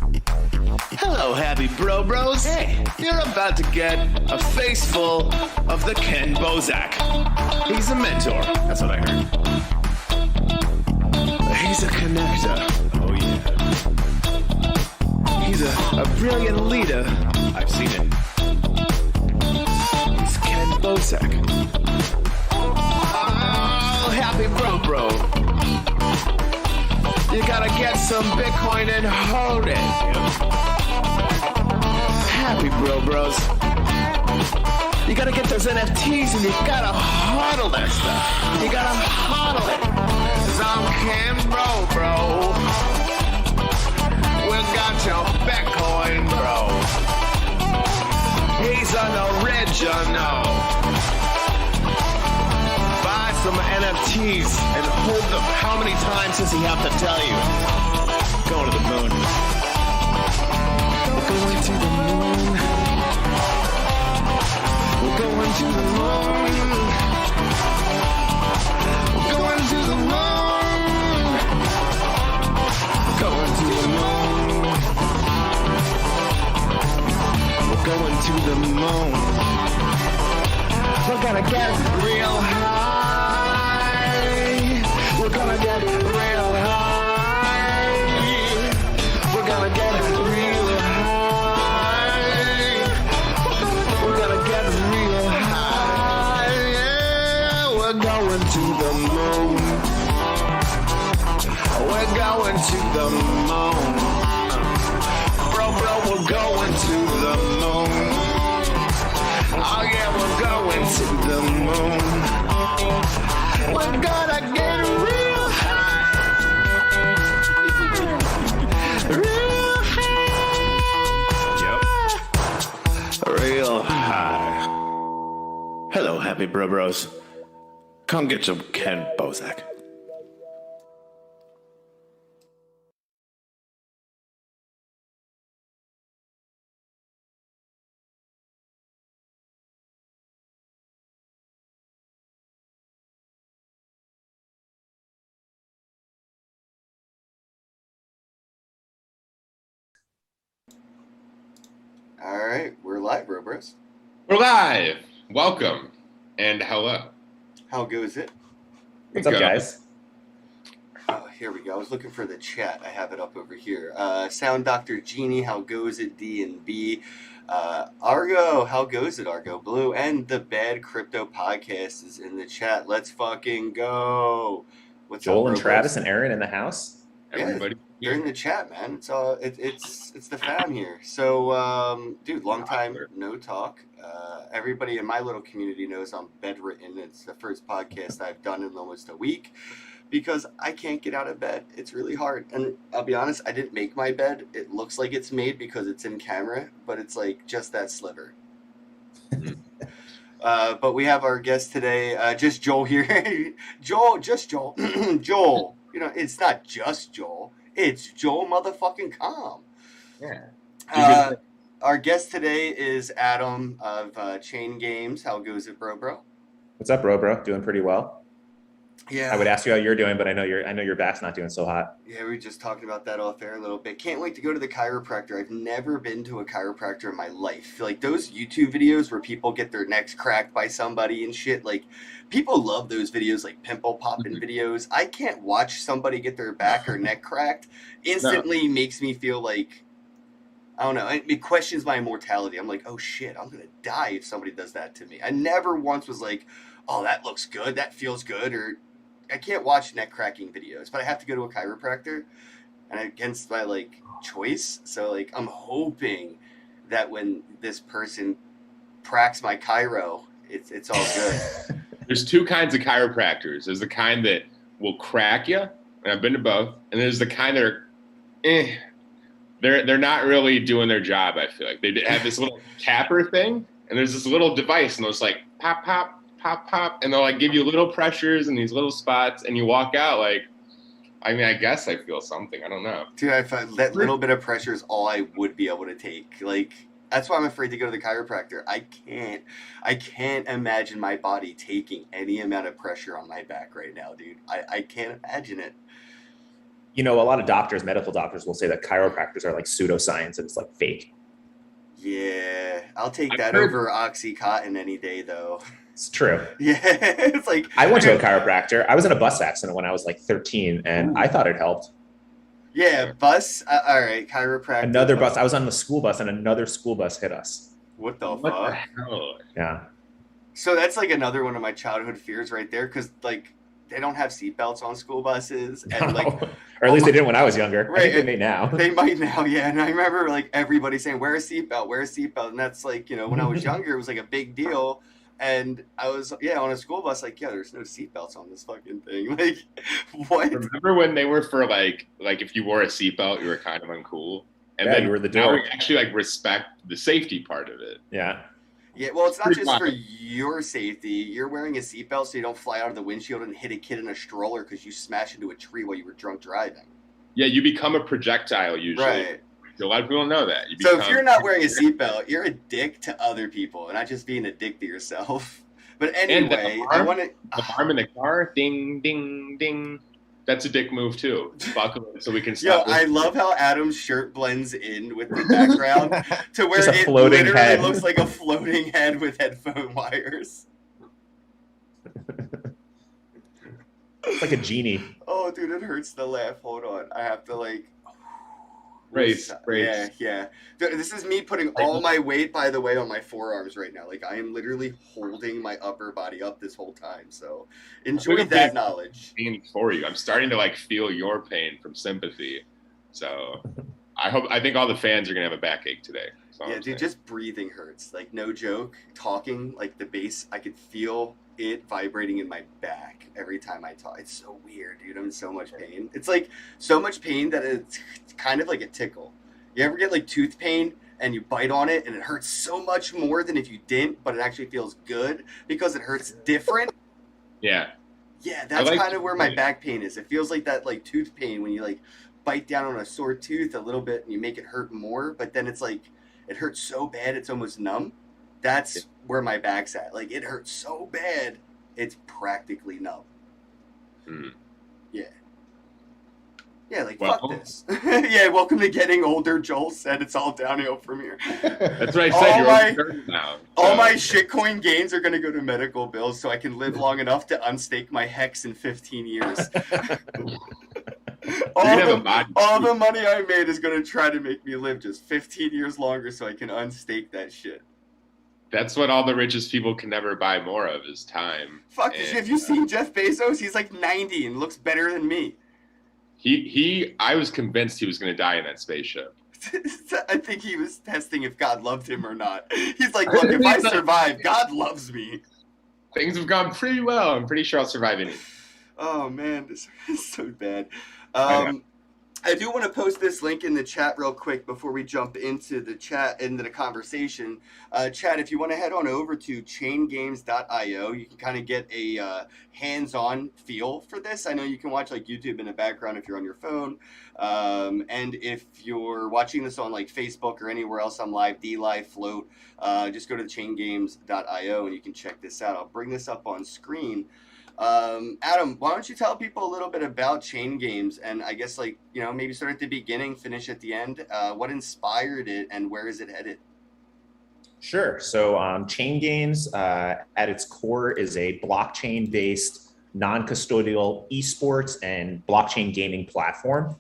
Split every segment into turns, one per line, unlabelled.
Hello, happy bros. Hey, you're about to get a face full of the Ken Bozak. He's a mentor. That's what I heard. He's a connector. Oh, yeah. He's a brilliant leader. I've seen it. He's Ken Bozak. Oh, happy bro. You gotta get some Bitcoin and hold it. Happy bros. You gotta get those NFTs and you gotta hodl that stuff. You gotta hodl it. 'Cause I'm Ken bro. We got your Bitcoin, bro. He's an original. Buy some NFTs and hold them. How many times does he have to tell you? Going to the moon. We're going to the moon. We're going to the moon. We're going to the moon. Going to the moon. We're going to the moon. We're gonna get real high. We're gonna get real high. We're gonna get real high. We're gonna get real high. Yeah, we're going to the moon. We're going to the moon. Bro, we're going to the moon. Oh yeah, we're going to the moon. We're gonna get real high. Real high. Yep. Real high. Hello, happy bros. Come get some Ken Bozak.
All right, we're live, bros.
We're live. Welcome and hello.
How goes it?
What's up, guys?
Oh, here we go. I was looking for the chat. I have it up over here. Sound Dr. Genie, how goes it? D&B. Argo, how goes it? Argo Blue. And the Bad Crypto Podcast is in the chat. Let's fucking go. What's
Joel
up,
and
bros?
Travis and Aaron in the house.
Everybody.
They're in the chat, man. It's the fam here. So, dude, long time no talk. Everybody in my little community knows I'm bedridden. It's the first podcast I've done in almost a week because I can't get out of bed. It's really hard. And I'll be honest, I didn't make my bed. It looks like it's made because it's in camera, but it's like just that sliver. But we have our guest today, just Joel here. Joel. Joel. You know, it's not just Joel. It's Joel motherfucking Calm.
Yeah.
Our guest today is Adam of Chain Games. How goes it, bro?
What's up, bro? Doing pretty well.
Yeah.
I would ask you how you're doing, but I know your back's not doing so hot.
Yeah, we were just talking about that off air a little bit. Can't wait to go to the chiropractor. I've never been to a chiropractor in my life. Like those YouTube videos where people get their necks cracked by somebody and shit. Like people love those videos, like pimple popping videos. I can't watch somebody get their back or neck cracked. Instantly makes me feel like, I don't know, it questions my immortality. I'm like, oh shit, I'm going to die if somebody does that to me. I never once was like, oh, that looks good, that feels good, or I can't watch neck cracking videos, but I have to go to a chiropractor and against my like choice. So like, I'm hoping that when this person cracks my chiro, it's all good.
There's two kinds of chiropractors. There's the kind that will crack you, and I've been to both, and there's the kind that are, they're not really doing their job. I feel like they have this little tapper thing, and there's this little device, and it's like pop, pop, pop, pop, and they'll like give you little pressures in these little spots, and you walk out like, I mean, I guess I feel something. I don't know.
Dude, I find that little bit of pressure is all I would be able to take. Like, that's why I'm afraid to go to the chiropractor. I can't imagine my body taking any amount of pressure on my back right now, dude. I can't imagine it.
You know, a lot of doctors, medical doctors will say that chiropractors are like pseudoscience and it's like fake.
Yeah, I'll take
I've
that
heard-
over OxyContin any day, though.
It's true.
Yeah, it's like
I went to a chiropractor. I was in a bus accident when I was like 13 and I thought it helped.
yeah, bus. All right, chiropractor.
Another bus. I was on the school bus and another school bus hit us.
What the
What the
fuck?
hell?
Yeah.
So that's like another one of my childhood fears right there, because like they don't have seatbelts on school buses, and like
or at least they didn't when I was younger. I
Right,
think they
and
may now.
they might now, yeah. And I remember like everybody saying, "Wear a seatbelt, wear a seatbelt," and that's like, you know, when I was younger, it was like a big deal. And I was, yeah, on a school bus, like, yeah, there's no seatbelts on this fucking thing. Like, what?
Remember when they were for like if you wore a seatbelt, you were kind of uncool, and
Yeah,
then
you were the
now
dork.
we actually like respect the safety part of it.
Yeah.
Yeah, well, it's not
Pretty
just for
wild.
your safety. You're wearing a seatbelt so you don't fly out of the windshield and hit a kid in a stroller because you smashed into a tree while you were drunk driving.
Yeah, you become a projectile usually.
Right.
A lot of people don't know that. You
So if
become-
you're not wearing a seatbelt, you're a dick to other people and not just being a dick to yourself. But
And the
anyway, I
alarm?
want to.
the arm in the car, ding, ding, ding. That's a dick move too. Buckle it so we can
Yo,
stop.
I love how Adam's shirt blends in with the background to where
Just a
it
floating
literally
head.
looks like a floating head with headphone wires.
It's like a genie.
Oh, dude, it hurts to laugh. Hold on. I have to, like...
Brace.
Yeah. Dude, this is me putting all my weight, by the way, on my forearms right now. Like, I am literally holding my upper body up this whole time. So, enjoy
Look at
that
this.
knowledge.
Pain for you. I'm starting to like feel your pain from sympathy. So I think all the fans are gonna have a backache today. That's all
Yeah,
I'm
dude,
saying.
just breathing hurts. Like, no joke. Talking, like, the bass, I could feel it vibrating in my back every time I talk. It's so weird, dude. I'm in so much pain. It's like so much pain that it's kind of like a tickle. You ever get like tooth pain and you bite on it and it hurts so much more than if you didn't, but it actually feels good because it hurts different?
Yeah.
Yeah, that's
like
kind of where my
pain.
back pain is. It feels like that like tooth pain when you like bite down on a sore tooth a little bit and you make it hurt more, but then it's like it hurts so bad it's almost numb. That's where my back's at. Like, it hurts so bad it's practically numb.
Mm.
Yeah, like,
Well-
fuck this. Yeah, welcome to getting older. Joel said it's all downhill from here.
That's what I
All
said. You're
my-
over 30 now.
All
So-
my shitcoin gains are going to go to medical bills so I can live long enough to unstake my hex in 15 years.
You're gonna have a body.
All the money I made is going to try to make me live just 15 years longer so I can unstake that shit.
That's what all the richest people can never buy more of is time.
Fuck,
And,
have you seen Jeff Bezos? He's like 90 and looks better than me.
I was convinced he was going to die in that spaceship.
I think he was testing if God loved him or not. He's like, look, if I survive, God loves me.
Things have gone pretty well. I'm pretty sure I'll survive anything.
Oh, man, this is so bad.
I
I do want to post this link in the chat real quick before we jump into the conversation. Chat, if you want to head on over to chaingames.io, you can kind of get a hands-on feel for this. I know you can watch like YouTube in the background if you're on your phone. And if you're watching this on like Facebook or anywhere else on Live, DLive, Float, just go to chaingames.io and you can check this out. I'll bring this up on screen. Adam, why don't you tell people a little bit about Chain Games and I guess like, you know, maybe start at the beginning, finish at the end. What inspired it and where is it headed?
Sure. So Chain Games at its core is a blockchain-based, non-custodial esports and blockchain gaming platform.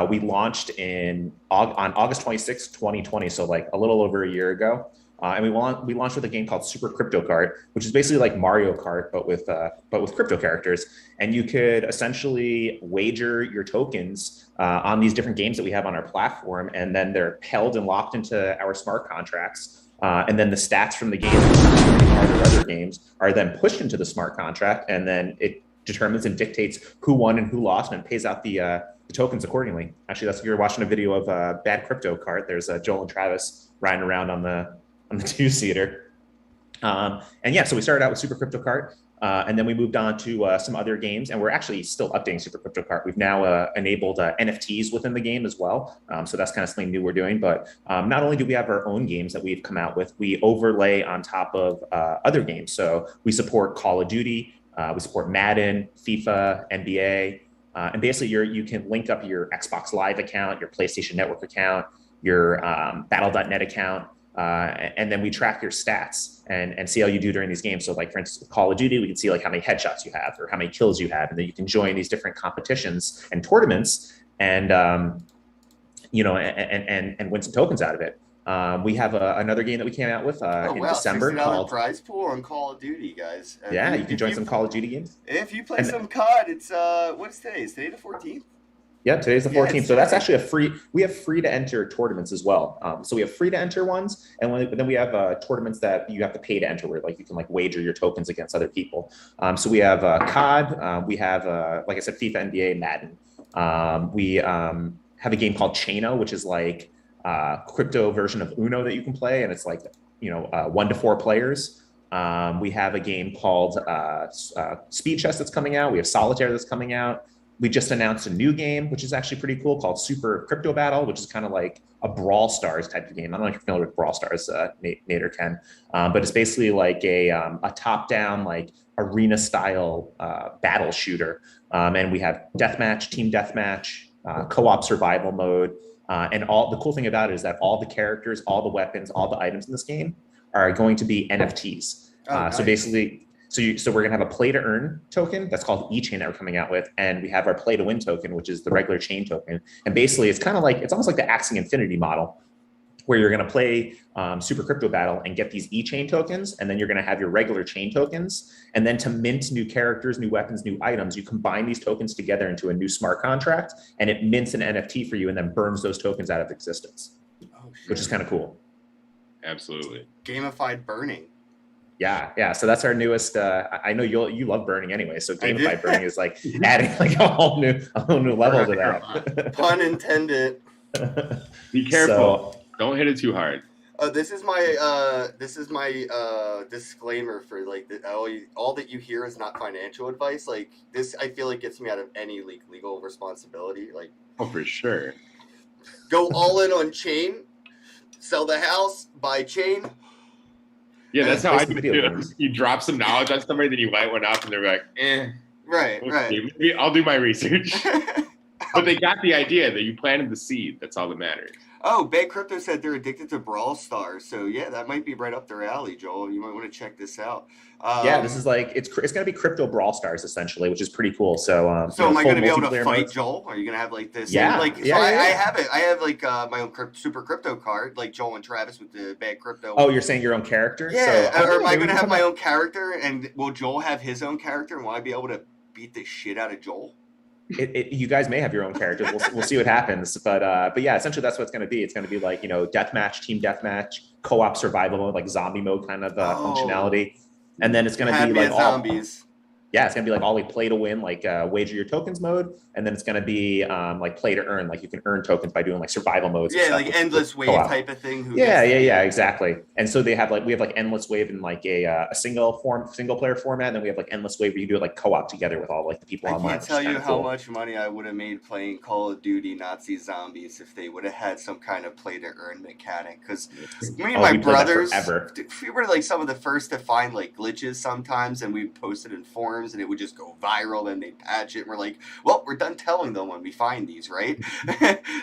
We launched on August 26, 2020, so like a little over a year ago. And we launched with a game called Super Crypto Kart, which is basically like Mario Kart, but with crypto characters. And you could essentially wager your tokens on these different games that we have on our platform, and then they're held and locked into our smart contracts. And then the stats from the game, or other games, are then pushed into the smart contract, and then it determines and dictates who won and who lost, and it pays out the tokens accordingly. Actually, you're watching a video of Bad Crypto Kart. There's Joel and Travis riding around on the two-seater. And yeah, so we started out with Super Crypto Kart, and then we moved on to some other games, and we're actually still updating Super Crypto Kart. We've now enabled NFTs within the game as well. So that's kind of something new we're doing. But not only do we have our own games that we've come out with, we overlay on top of other games. So we support Call of Duty, we support Madden, FIFA, NBA, And basically, you can link up your Xbox Live account, your PlayStation Network account, your Battle.net account, and then we track your stats and see how you do during these games. So, like for instance, with Call of Duty, we can see like how many headshots you have or how many kills you have, and then you can join these different competitions and tournaments, and and win some tokens out of it. We have another game that we came out with in December called
prize pool on Call of Duty, guys.
Yeah, you can join some Call of Duty games.
If you play some COD, it's what's today? Is today the 14th?
Yeah, today's the 14th. So that's actually we have free to enter tournaments as well. So we have free to enter ones, and then we have tournaments that you have to pay to enter, where like you can like wager your tokens against other people. So we have COD, we have like I said, FIFA, NBA, Madden. We have a game called Chaino, which is like crypto version of Uno that you can play, and it's like 1 to 4 players. We have a game called Speed Chess that's coming out. We have Solitaire that's coming out. We just announced a new game, which is actually pretty cool, called Super Crypto Battle, which is kind of like a Brawl Stars type of game. I don't know if you're familiar with Brawl Stars, Nate or Ken, but it's basically like a top-down, like arena-style battle shooter. And we have deathmatch, team deathmatch, co-op survival mode, and all the cool thing about it is that all the characters, all the weapons, all the items in this game are going to be NFTs. Nice. So basically. So we're gonna have a play to earn token that's called eChain that we're coming out with, and we have our play to win token, which is the regular chain token. And basically, it's almost like the Axie Infinity model, where you're gonna play Super Crypto Battle and get these eChain tokens, and then you're gonna have your regular chain tokens. And then to mint new characters, new weapons, new items, you combine these tokens together into a new smart contract, and it mints an NFT for you, and then burns those tokens out of existence, which is kind of cool.
Absolutely.
Gamified burning.
Yeah. So that's our newest. I know you love burning anyway. So gamified burning is like adding like a whole new level to that.
Pun intended.
Be careful. Don't hit it too hard.
This is my disclaimer for like all that you hear is not financial advice. Like this, I feel like gets me out of any legal responsibility. Like
for sure.
Go all in on chain. Sell the house. Buy chain.
Yeah, that's how I do it. You drop some knowledge on somebody, then you light one up, and they're like, eh.
Right.
Maybe I'll do my research. But they got the idea that you planted the seed. That's all that matters.
Oh, Bad Crypto said they're addicted to Brawl Stars. So, yeah, that might be right up their alley, Joel. You might want to check this out.
Yeah, this is like, it's going to be crypto Brawl Stars, essentially, which is pretty cool. So am
I going to be able to fight modes? Joel? Are you going to have like this?
Yeah.
I have it. I have like my own Super Crypto card, like Joel and Travis with the Bad Crypto.
Oh, you're saying your own character?
Yeah. So, or am I going to have my own character? And will Joel have his own character? And will I be able to beat the shit out of Joel?
You guys may have your own characters. We'll see what happens. But yeah, essentially that's what it's going to be. It's going to be like, deathmatch, team deathmatch, co-op survival mode, like zombie mode kind of functionality. And then it's going to be like
zombies.
Yeah, it's going to be like all play to win, like wager your tokens mode. And then it's going to be like play to earn, like you can earn tokens by doing like survival modes.
Yeah, like endless wave type of thing.
Yeah, exactly. And so we have like endless wave in like a single player format. And then we have like endless wave where you do it like co-op together with all like the people online.
I can't tell you how much money I would have made playing Call of Duty Nazi Zombies if they would have had some kind of play to earn mechanic. Because me and my brothers, we were like some of the first to find like glitches sometimes, and we posted in forums. And it would just go viral, and they'd patch it. And we're like, well, we're done telling them when we find these, right?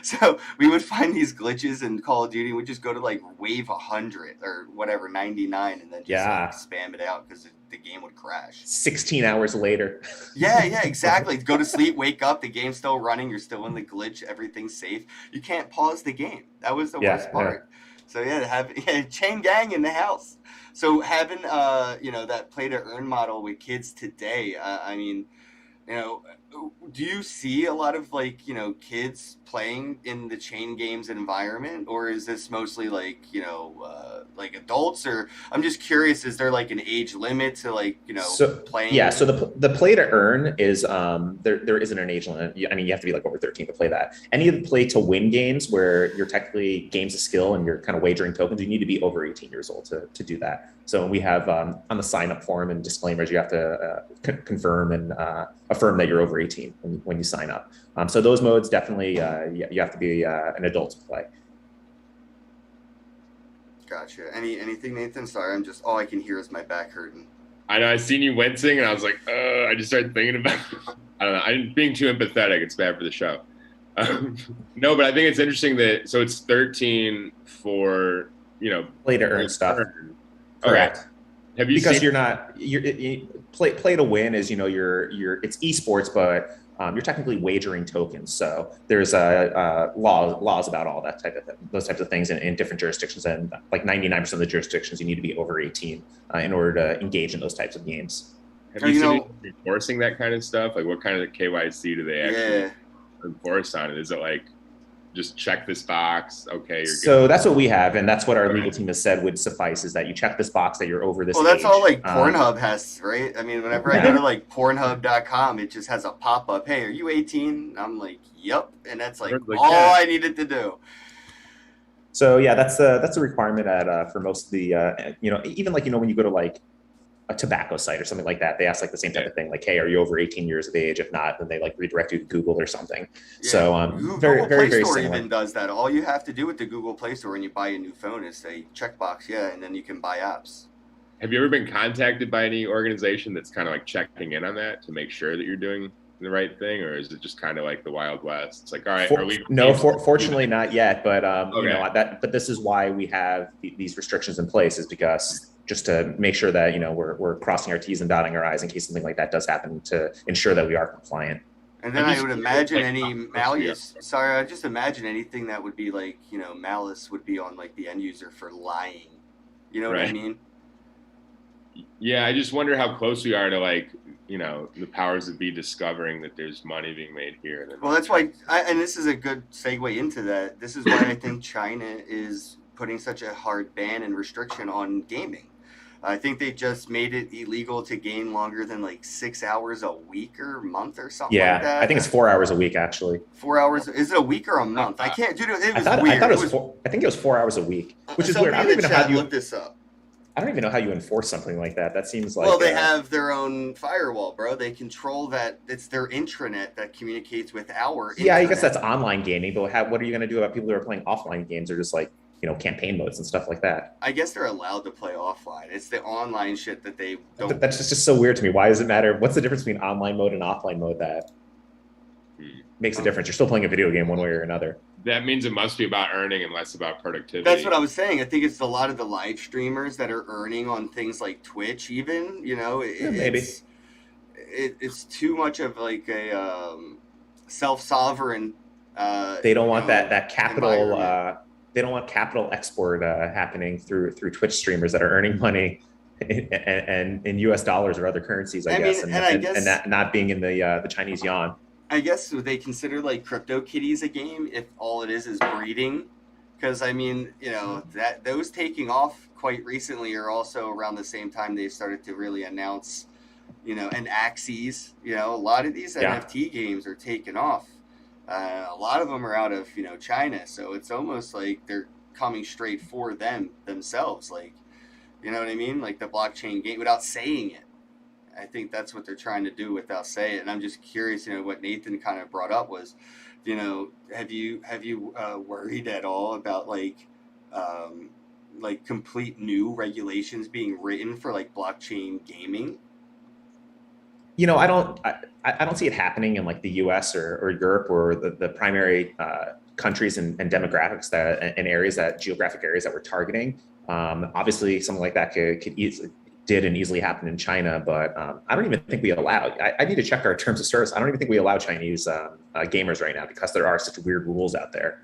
So we would find these glitches in Call of Duty. And we'd just go to like wave 100 or whatever, 99, and then just like, spam it out because the game would crash.
16 hours later.
Yeah, exactly. Go to sleep, wake up, the game's still running. You're still in the glitch. Everything's safe. You can't pause the game. That was the worst part. So chain gang in the house. So having that play to earn model with kids today, I mean, do you see a lot of like kids playing in the chain games environment, or is this mostly like like adults? Or I'm just curious, is there like an age limit to like playing?
Yeah, so the play to earn is there isn't an age limit. I mean, you have to be like over 13 to play that. Any of the play to win games where you're technically games of skill and you're kind of wagering tokens, you need to be over 18 years old to do that. So we have on the sign up form and disclaimers, you have to confirm and affirm that you're over 18 when you sign up. So those modes definitely you have to be an adult to play.
Gotcha. Anything, Nathan? Sorry, I'm just all I can hear is my back hurting.
I know I seen you wincing, and I was like, I just started thinking about. I don't know. I'm being too empathetic. It's bad for the show. No, but I think it's interesting that so it's 13 for
Play to earn stuff.
Okay.
Correct.
Have you
Because
seen?
you're not play to win is you're it's esports, but you're technically wagering tokens. So there's laws about all that type of those types of things in different jurisdictions, and like 99% of the jurisdictions you need to be over 18 in order to engage in those types of games.
Have you seen enforcing that kind of stuff? Like, what kind of KYC do they actually enforce on it? Is it like just check this box? Okay, you're
so
good.
that's what we have, and that's what our legal team has said would suffice, is that you check this box that you're over this
Well, that's
age.
all like Pornhub has, right? I mean, whenever I go
Yeah.
to like Pornhub.com, it just has a pop up. Hey, are you 18? I'm like, yep, and that's like all I needed to do.
So yeah, that's a requirement at for most of the even like when you go to like a tobacco site or something like that, they ask like the same type of thing, like, hey, are you over 18 years of age? If not, then they like redirect you to Google or something.
Yeah.
So
Google
very
Play
very
Store
similar.
even does that. All you have to do with the Google Play Store when you buy a new phone is say checkbox, and then you can buy apps.
Have you ever been contacted by any organization that's kind of like checking in on that to make sure that you're doing the right thing, or is it just kind of like the Wild West? It's like, all right,
fortunately not yet, but
okay.
but this is why we have these restrictions in place, is because just to make sure that we're crossing our T's and dotting our I's in case something like that does happen, to ensure that we are compliant.
And then I would imagine any malice. Sorry, I just imagine anything that would be like malice would be on like the end user for lying. You know what I mean?
Yeah, I just wonder how close we are to like the powers that be discovering that there's money being made here.
Well, that's why, and this is a good segue into that. This is why I think China is putting such a hard ban and restriction on gaming. I think they just made it illegal to game longer than like 6 hours a week or month or something like that.
Yeah, I think it's 4 hours a week actually.
4 hours? Is it a week or a month? I can't, dude. It was
I
weird.
thought it was I think it was 4 hours a week, which is weird. I don't even know how you look
this up.
I don't even know how you enforce something like that. That seems like
well, they have their own firewall, bro. They control that. It's their intranet that communicates with our.
Yeah,
intranet.
I guess that's online gaming, but what are you going to do about people who are playing offline games or just like campaign modes and stuff like that?
I guess they're allowed to play offline. It's the online shit that they don't.
That's just so weird to me. Why does it matter? What's the difference between online mode and offline mode that makes a difference? You're still playing a video game one way or another.
That means it must be about earning and less about productivity.
That's what I was saying. I think it's a lot of the live streamers that are earning on things like Twitch even,
maybe.
It's too much of like a self-sovereign
they don't want that capital they don't want capital export happening through Twitch streamers that are earning money in US dollars or other currencies, I guess, and not being in the Chinese yuan.
I guess would they consider like CryptoKitties a game if all it is breeding? Because I mean, that those taking off quite recently are also around the same time they started to really announce, and Axes. A lot of these NFT games are taking off. A lot of them are out of China, so it's almost like they're coming straight for themselves. Like, you know what I mean? Like the blockchain game without saying it. I think that's what they're trying to do without saying it. And I'm just curious, what Nathan kind of brought up was, have you worried at all about like complete new regulations being written for like blockchain gaming?
I don't see it happening in like the US or Europe or the primary countries and demographics and geographic areas that we're targeting. Obviously something like that could did and easily happen in China, but I don't even think we allow. I need to check our terms of service. I don't even think we allow Chinese gamers right now because there are such weird rules out there.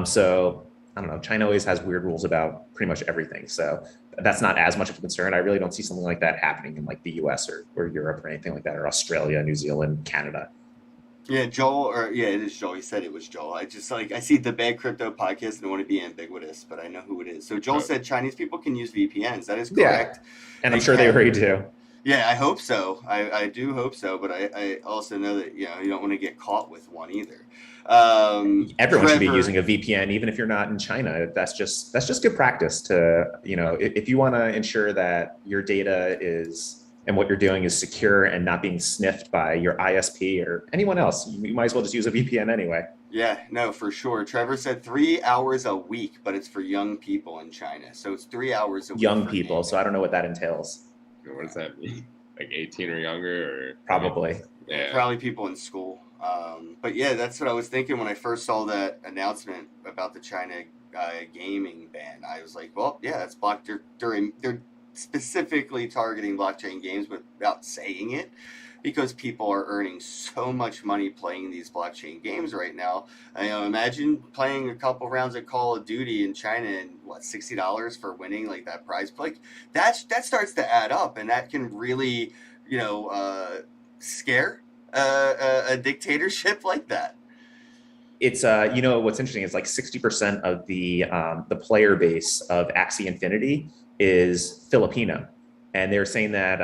So I don't know. China always has weird rules about pretty much everything. So that's not as much of a concern. I really don't see something like that happening in like the US or Europe or anything like that, or Australia, New Zealand, Canada.
Yeah, Joel, it is Joel. He said it was Joel. I just I see the Bad Crypto podcast and I want to be ambiguous, but I know who it is. So Joel said Chinese people can use VPNs. That is correct.
Yeah. And I'm sure they already do.
Yeah, I hope so. I do hope so, but I also know that you don't want to get caught with one either.
Everyone should be using a VPN, even if you're not in China. That's just good practice to if you want to ensure that your data is and what you're doing is secure and not being sniffed by your ISP or anyone else. You might as well just use a VPN anyway.
Yeah, no, for sure. Trevor said 3 hours a week, but it's for young people in China. So it's 3 hours a week.
Young people, so I don't know what that entails.
What does that mean? Like 18 or younger, or
Probably.
Yeah.
Probably people in school. But yeah, that's what I was thinking when I first saw that announcement about the China gaming ban. I was like, well, yeah, it's blocked. They're specifically targeting blockchain games without saying it, because people are earning so much money playing these blockchain games right now. Imagine playing a couple rounds of Call of Duty in China and what, $60 for winning like that prize. Like that starts to add up, and that can really, scare a dictatorship like that.
It's what's interesting is like 60% of the player base of Axie Infinity is Filipino. And they're saying that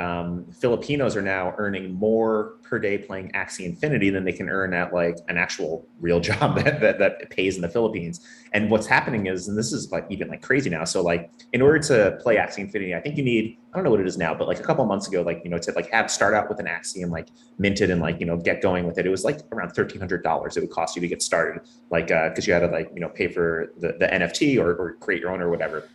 Filipinos are now earning more per day playing Axie Infinity than they can earn at like an actual real job that pays in the Philippines. And what's happening is, and this is like even like crazy now. So like in order to play Axie Infinity, I think you need, I don't know what it is now, but like a couple of months ago, like, to like start out with an Axie and like mint it and like, get going with it. It was like around $1,300 it would cost you to get started. Like, cause you had to like, pay for the NFT or create your own or whatever.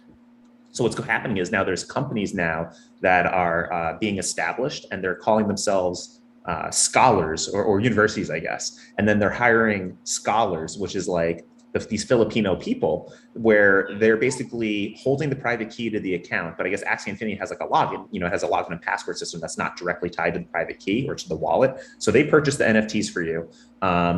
So what's happening is now there's companies now that are being established, and they're calling themselves scholars or universities, I guess. And then they're hiring scholars, which is like these Filipino people, where they're basically holding the private key to the account. But I guess Axie Infinity has like a login, it has a login and password system that's not directly tied to the private key or to the wallet. So they purchase the NFTs for you.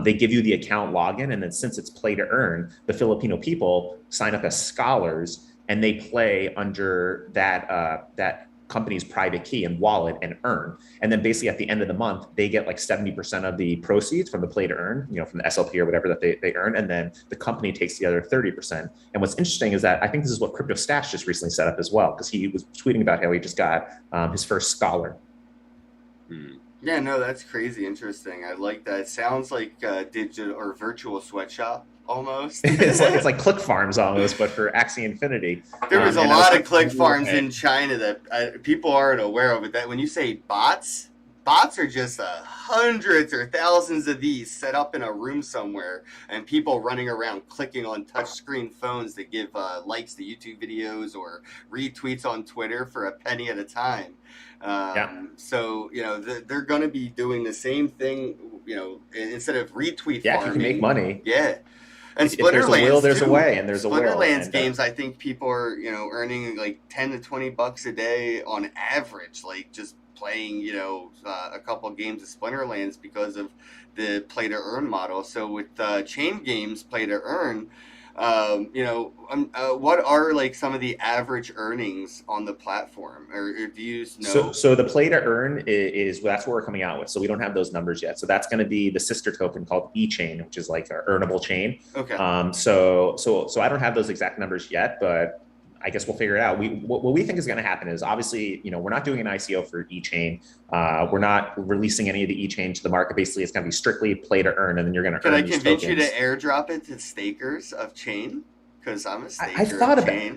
They give you the account login. And then since it's play to earn, the Filipino people sign up as scholars, and they play under that company's private key and wallet and earn. And then basically at the end of the month, they get like 70% of the proceeds from the play to earn, from the SLP or whatever that they earn. And then the company takes the other 30%. And what's interesting is that I think this is what Crypto Stash just recently set up as well, because he was tweeting about how he just got his first scholar.
Yeah, no, that's crazy interesting. I like that. It sounds like digital or virtual sweatshop almost.
it's like click farms almost, but for Axie Infinity.
There was a lot of click farms in China that people aren't aware of. But that when you say bots are just hundreds or thousands of these set up in a room somewhere, and people running around clicking on touchscreen phones to give likes to YouTube videos or retweets on Twitter for a penny at a time. So they're going to be doing the same thing. Instead of retweet farming,
you can make money.
Yeah. And
if there's a will, there's a way, and there's a will.
Splinterlands games, I think people are, earning like $10 to $20 a day on average, like just playing, a couple of games of Splinterlands because of the play to earn model. So with chain games, play to earn, what are like some of the average earnings on the platform, or do you know?
So the play to earn is that's what we're coming out with. So we don't have those numbers yet. So that's going to be the sister token called eChain, which is like an earnable chain.
Okay.
So I don't have those exact numbers yet, but I guess we'll figure it out. What we think is going to happen is, obviously, we're not doing an ICO for eChain. We're not releasing any of the eChain to the market. Basically, it's going to be strictly play to earn, and then you're going to earn these tokens.
Can I convince you to airdrop it to stakers of chain? Because I'm a staker.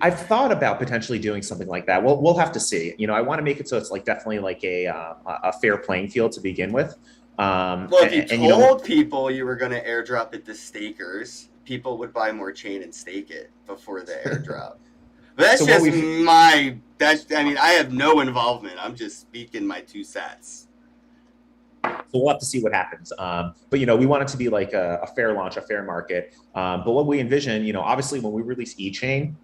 I've thought about potentially doing something like that. We'll have to see. I want to make it so it's like definitely like a fair playing field to begin with.
Well, if you told people you were going to airdrop it to stakers, people would buy more chain and stake it before the airdrop. But that's I have no involvement. I'm just speaking my 2 cents.
So we'll have to see what happens. But, we want it to be like a fair launch, a fair market. But what we envision, obviously when we release eChain,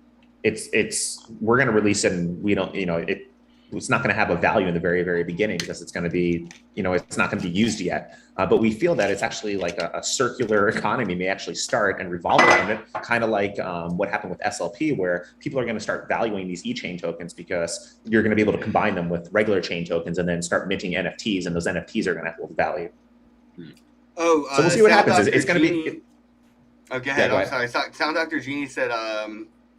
we're going to release it, and we don't, it's not going to have a value in the very, very beginning, because it's going to be, it's not going to be used yet. But we feel that it's actually like a circular economy may actually start and revolve around it, kind of like what happened with SLP, where people are going to start valuing these eChain tokens, because you're going to be able to combine them with regular chain tokens and then start minting NFTs, and those NFTs are going to have value.
So
we'll see what happens. It's going to be.
Okay, yeah, I'm sorry. Sound Dr. Genie said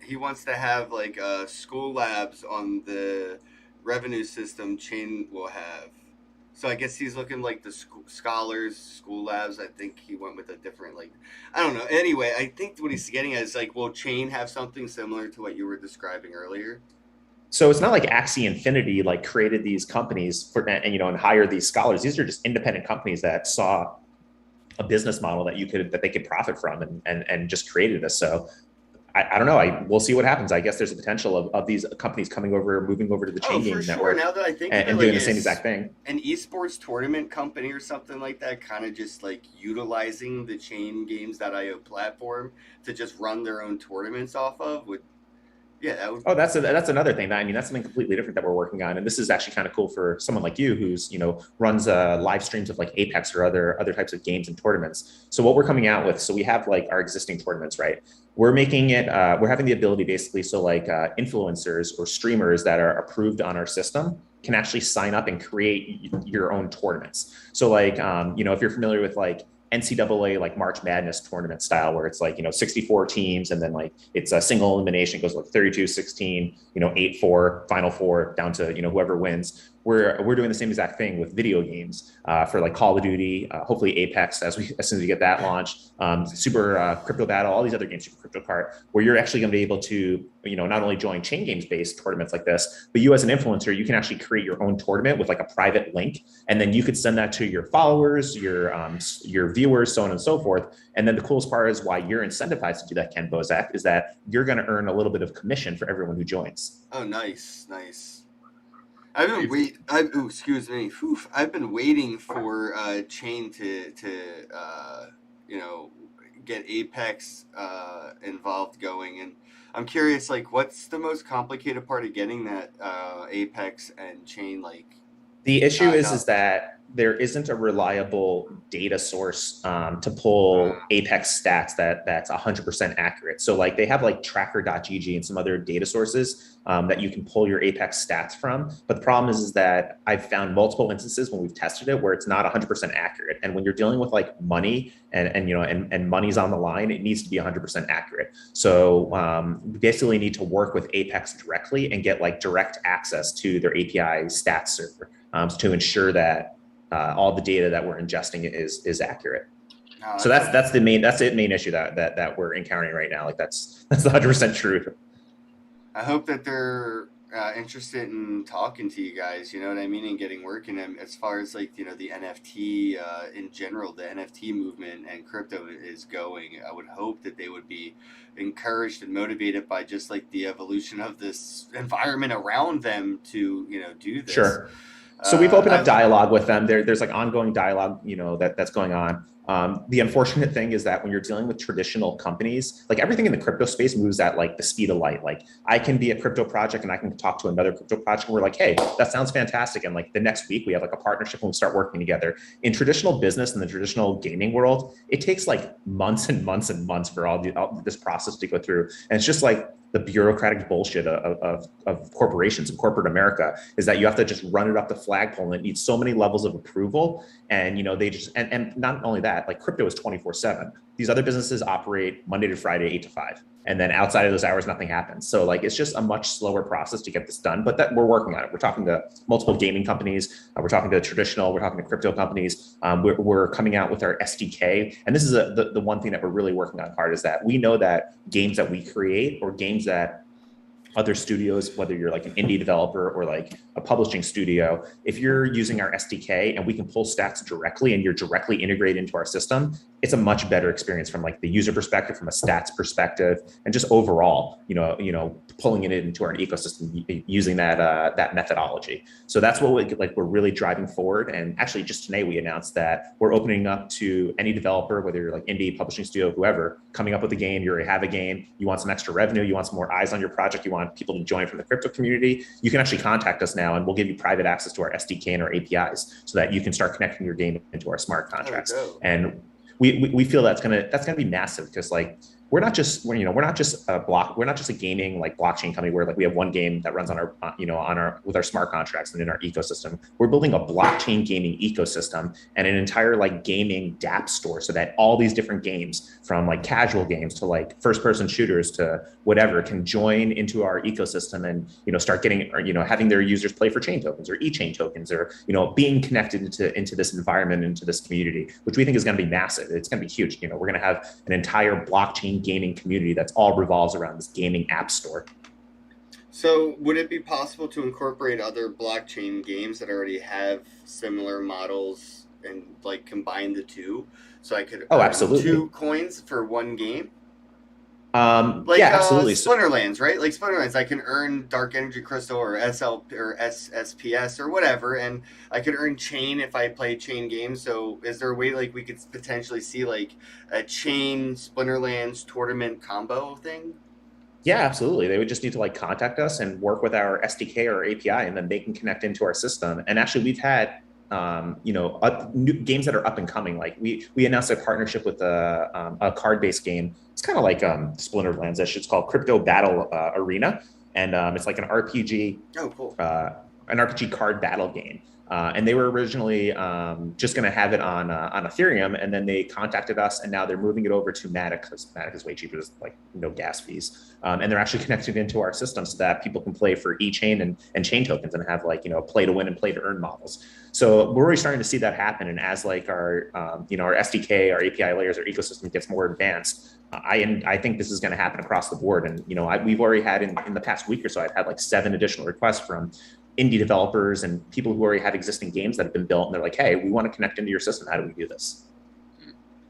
he wants to have like school labs on the revenue system chain will have. So I guess he's looking like the scholars, school labs. I think he went with a different, I don't know. Anyway, I think what he's getting at is will chain have something similar to what you were describing earlier?
So it's not like Axie Infinity created these companies and hired these scholars. These are just independent companies that saw a business model that they could profit from and just created this. So I don't know. We'll see what happens. I guess there's a potential of these companies moving over to the
Oh,
Chain
for
Games
sure.
network
Now that I think of
and,
it, like
doing the same exact
is
thing.
an esports tournament company or something like that, kind of just like utilizing the Chain Games.io platform to just run their own tournaments off of. Would yeah, that would.
Oh, that's another thing. I mean, that's something completely different that we're working on, and this is actually kind of cool for someone like you, who's runs live streams of like Apex or other types of games and tournaments. So what we're coming out with, so we have like our existing tournaments, right? We're making it. We're having the ability basically, so like influencers or streamers that are approved on our system can actually sign up and create your own tournaments. So like, if you're familiar with like NCAA like March Madness tournament style, where it's like 64 teams, and then like it's a single elimination, it goes like 32-16, 8-4, final four down to whoever wins. We're doing the same exact thing with video games for like Call of Duty, hopefully Apex as soon as we get that launched, Super Crypto Battle, all these other games, Super Crypto Cart, where you're actually going to be able to not only join Chain Games based tournaments like this, but you as an influencer, you can actually create your own tournament with like a private link, and then you could send that to your followers, your viewers, so on and so forth. And then the coolest part is why you're incentivized to do that, Ken Bozak, is that you're going to earn a little bit of commission for everyone who joins.
Oh, nice, nice. Excuse me. Whew, I've been waiting for Chain to you know get Apex involved going, and I'm curious, like, what's the most complicated part of getting that Apex and Chain like
The issue
tied
is
up?
that there isn't a reliable data source to pull Apex stats that's 100% accurate. So like they have like tracker.gg and some other data sources that you can pull your Apex stats from. But the problem is that I've found multiple instances when we've tested it where it's not 100% accurate. And when you're dealing with like money and money's on the line, it needs to be 100% accurate. So we basically need to work with Apex directly and get like direct access to their API stats server to ensure that all the data that we're ingesting is accurate.
No,
So that's the main issue that we're encountering right now. Like that's the 100% truth.
I hope that they're interested in talking to you guys. You know what I mean, and getting working. And as far as like the NFT in general, the NFT movement and crypto is going. I would hope that they would be encouraged and motivated by just like the evolution of this environment around them to do this.
Sure. So we've opened up
I've
dialogue with them. There's like ongoing dialogue, that's going on. The unfortunate thing is that when you're dealing with traditional companies, like everything in the crypto space moves at like the speed of light. Like I can be a crypto project and I can talk to another crypto project. And we're like, hey, that sounds fantastic. And like the next week we have like a partnership and we start working together. In traditional business and the traditional gaming world, it takes like months and months and months for all this process to go through. And it's just like the bureaucratic bullshit of corporations and corporate America is that you have to just run it up the flagpole and it needs so many levels of approval. And, they just, and not only that, like crypto is 24/7. These other businesses operate Monday to Friday, 8 to 5. And then outside of those hours, nothing happens. So like, it's just a much slower process to get this done, but that we're working on it. We're talking to multiple gaming companies. We're talking to we're talking to crypto companies. We're coming out with our SDK. And this is the one thing that we're really working on hard is that we know that games that we create or games that other studios, whether you're like an indie developer or like a publishing studio, if you're using our SDK and we can pull stats directly and you're directly integrated into our system, it's a much better experience from like the user perspective, from a stats perspective, and just overall, pulling it into our ecosystem using that methodology. So that's what we're really driving forward. And actually, just today we announced that we're opening up to any developer, whether you're like indie, publishing studio, whoever, coming up with a game. You already have a game. You want some extra revenue. You want some more eyes on your project. You want people to join from the crypto community. You can actually contact us now, and we'll give you private access to our SDK and our APIs, so that you can start connecting your game into our smart contracts. And we feel that's gonna be massive because like we're not just a gaming like blockchain company where like we have one game that runs on our with our smart contracts and in our ecosystem. We're building a blockchain gaming ecosystem and an entire like gaming dApp store so that all these different games, from like casual games to like first person shooters to whatever, can join into our ecosystem and start getting having their users play for chain tokens or e-chain tokens or being connected into this environment, into this community, which we think is going to be massive. It's going to be huge. We're going to have an entire blockchain gaming community that's all revolves around this gaming app store.
So would it be possible to incorporate other blockchain games that already have similar models and like combine the two, so I could earn
absolutely
2 coins for one game? Like
yeah, absolutely. So,
Splinterlands, right? Like Splinterlands, I can earn Dark Energy Crystal or SL or SSPS or whatever, and I could earn Chain if I play Chain games. So, is there a way like we could potentially see like a Chain Splinterlands tournament combo thing?
yeah, absolutely. They would just need to like contact us and work with our SDK or API, and then they can connect into our system. And actually, we've had new games that are up and coming. Like we announced a partnership with a card based game. It's kind of like Splinterlands. It's called Crypto Battle Arena, and it's like
Oh, cool.
an RPG card battle game. And they were originally just going to have it on Ethereum, and then they contacted us, and now they're moving it over to Matic because Matic is way cheaper. There's like no gas fees, and they're actually connected into our system so that people can play for e-chain and chain tokens and have like play to win and play to earn models. So we're already starting to see that happen, and as like our our SDK, our API layers, our ecosystem gets more advanced, I think this is going to happen across the board. And we've already had in the past week or so, I've had like 7 additional requests from indie developers and people who already have existing games that have been built, and they're like, hey, we want to connect into your system. How do we do this?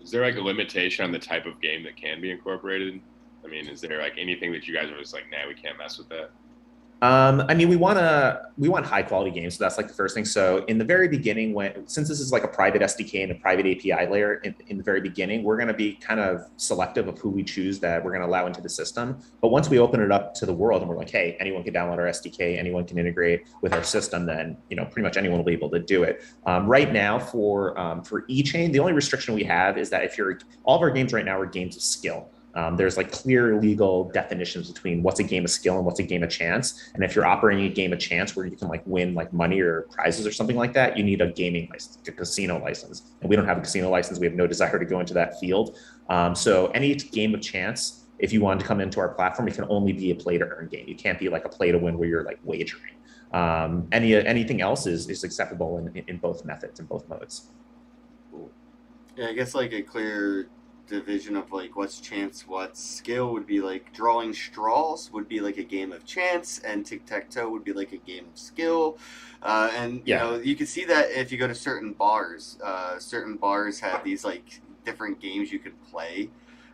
Is there like a limitation on the type of game that can be incorporated? I mean, is there like anything that you guys are just like, nah, we can't mess with that?
I mean, we want high quality games, so that's like the first thing. So in the very beginning, since this is like a private SDK and a private API layer, in the very beginning, we're going to be kind of selective of who we choose that we're going to allow into the system. But once we open it up to the world and we're like, hey, anyone can download our SDK, anyone can integrate with our system, then pretty much anyone will be able to do it. Right now, for eChain, the only restriction we have is that all of our games right now are games of skill. There's like clear legal definitions between what's a game of skill and what's a game of chance. And if you're operating a game of chance where you can like win like money or prizes or something like that, you need a gaming license, a casino license. And we don't have a casino license. We have no desire to go into that field. So any game of chance, if you wanted to come into our platform, it can only be a play to earn game. You can't be like a play to win where you're like wagering. Anything else is acceptable in both methods, in both modes.
Yeah, I guess like a clear division of like what's chance, what's skill would be like drawing straws would be like a game of chance, and tic-tac-toe would be like a game of skill. And you can see that if you go to certain bars have these like different games you could play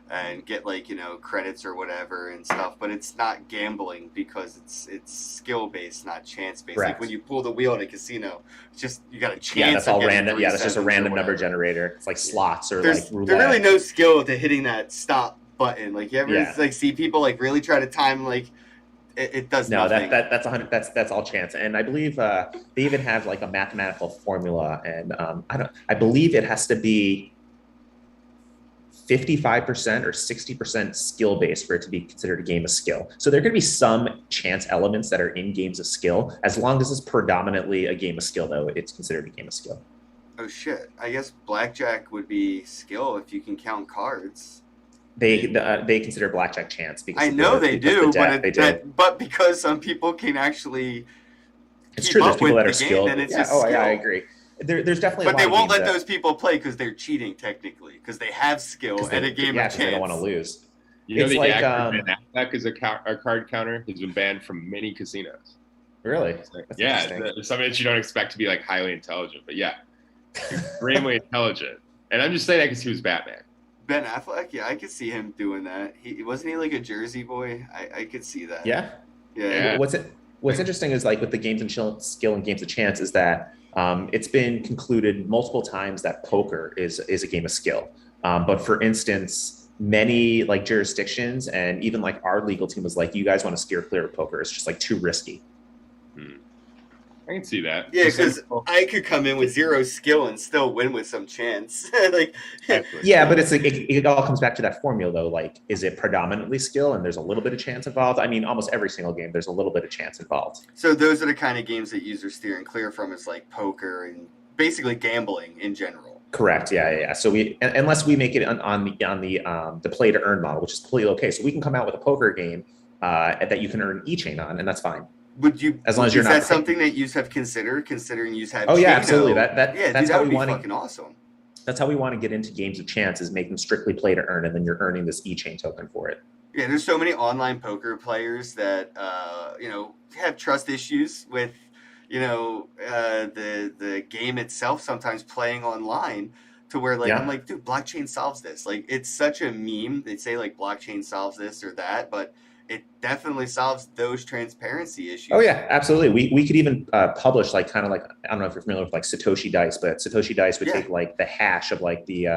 and get like credits or whatever and stuff, but it's not gambling because it's skill based, not chance based.
Correct.
Like when you pull the wheel at a casino, it's just you got a chance.
Yeah, that's all random. Yeah, that's just a
3
random
sevens or
number
whatever.
generator. It's like slots or
There's
like roulette.
there's really no skill to hitting that stop button. Like you ever
Yeah.
like see people like really try to time like it does
No,
nothing.
that's 100. That's all chance. And I believe they even have like a mathematical formula, and I believe it has to be 55% or 60% skill based for it to be considered a game of skill. So there could be some chance elements that are in games of skill. As long as it's predominantly a game of skill, though, it's considered a game of skill.
Oh shit! I guess blackjack would be skill if you can count cards.
They consider blackjack chance because
I know they do, but because some people can actually
it's
keep
true. There's
up
people
with
that are
the game,
skilled.
then it's
Yeah,
just
oh,
skill.
yeah, I agree. There's definitely,
But
a lot
they
of
won't
games
let
that-
those people play because they're cheating technically because they have skill
'cause
and
they-
a game
yeah,
of
'cause
chance.
they don't want to lose.
You know,
It's
the
like,
actor Ben Affleck is a card counter. He's been banned from many casinos.
Really? That's
Yeah,
interesting.
something that you don't expect to be like highly intelligent, but yeah, extremely intelligent. And I'm just saying that because he was Batman.
Ben Affleck, yeah, I could see him doing that. He wasn't he like a Jersey boy? I could see that.
Yeah.
Yeah.
What's interesting is like with the games of skill and games of chance is that it's been concluded multiple times that poker is a game of skill. But for instance, many like jurisdictions and even like our legal team was like, you guys want to steer clear of poker. It's just like too risky.
I can see that.
Yeah, because I could come in with 0 skill and still win with some chance. Like,
Yeah, but it's like it all comes back to that formula though. Like, is it predominantly skill and there's a little bit of chance involved? I mean, almost every single game there's a little bit of chance involved.
so those are the kind of games that users steering clear from. Is like poker and basically gambling in general.
Correct. Yeah. So unless we make it on the play to earn model, which is completely okay. So we can come out with a poker game that you can earn eChain on, and that's fine.
Would you?
As long as you're
is
not
that something that you have considered? Considering you have.
Oh yeah,
Chino?
absolutely.
Yeah,
That's
dude,
how
that
we
would be
want
fucking awesome.
That's how we want to get into games of chance, is make them strictly play to earn, and then you're earning this eChain token for it.
Yeah, there's so many online poker players that have trust issues with the game itself. Sometimes playing online, to where like
Yeah.
I'm like, dude, blockchain solves this. Like it's such a meme. They say like blockchain solves this or that, but it definitely solves those transparency
Oh
issues.
yeah, absolutely. We could even publish like kind of like, I don't know if you're familiar with like Satoshi Dice, but Satoshi Dice would
Yeah.
take like the hash of like the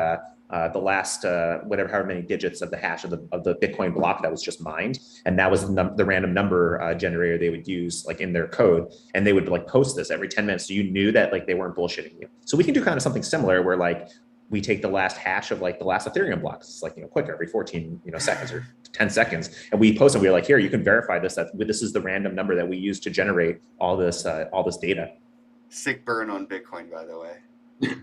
last whatever however many digits of the hash of the Bitcoin block that was just mined, and that was the random number generator they would use like in their code, and they would like post this every 10 minutes, so you knew that like they weren't bullshitting you. So we can do kind of something similar where like we take the last hash of like the last Ethereum block. It's like, quicker every 14, seconds or 10 seconds. And we post and we're like, here, you can verify this, that this is the random number that we use to generate all this data.
Sick burn on Bitcoin, by the way.
You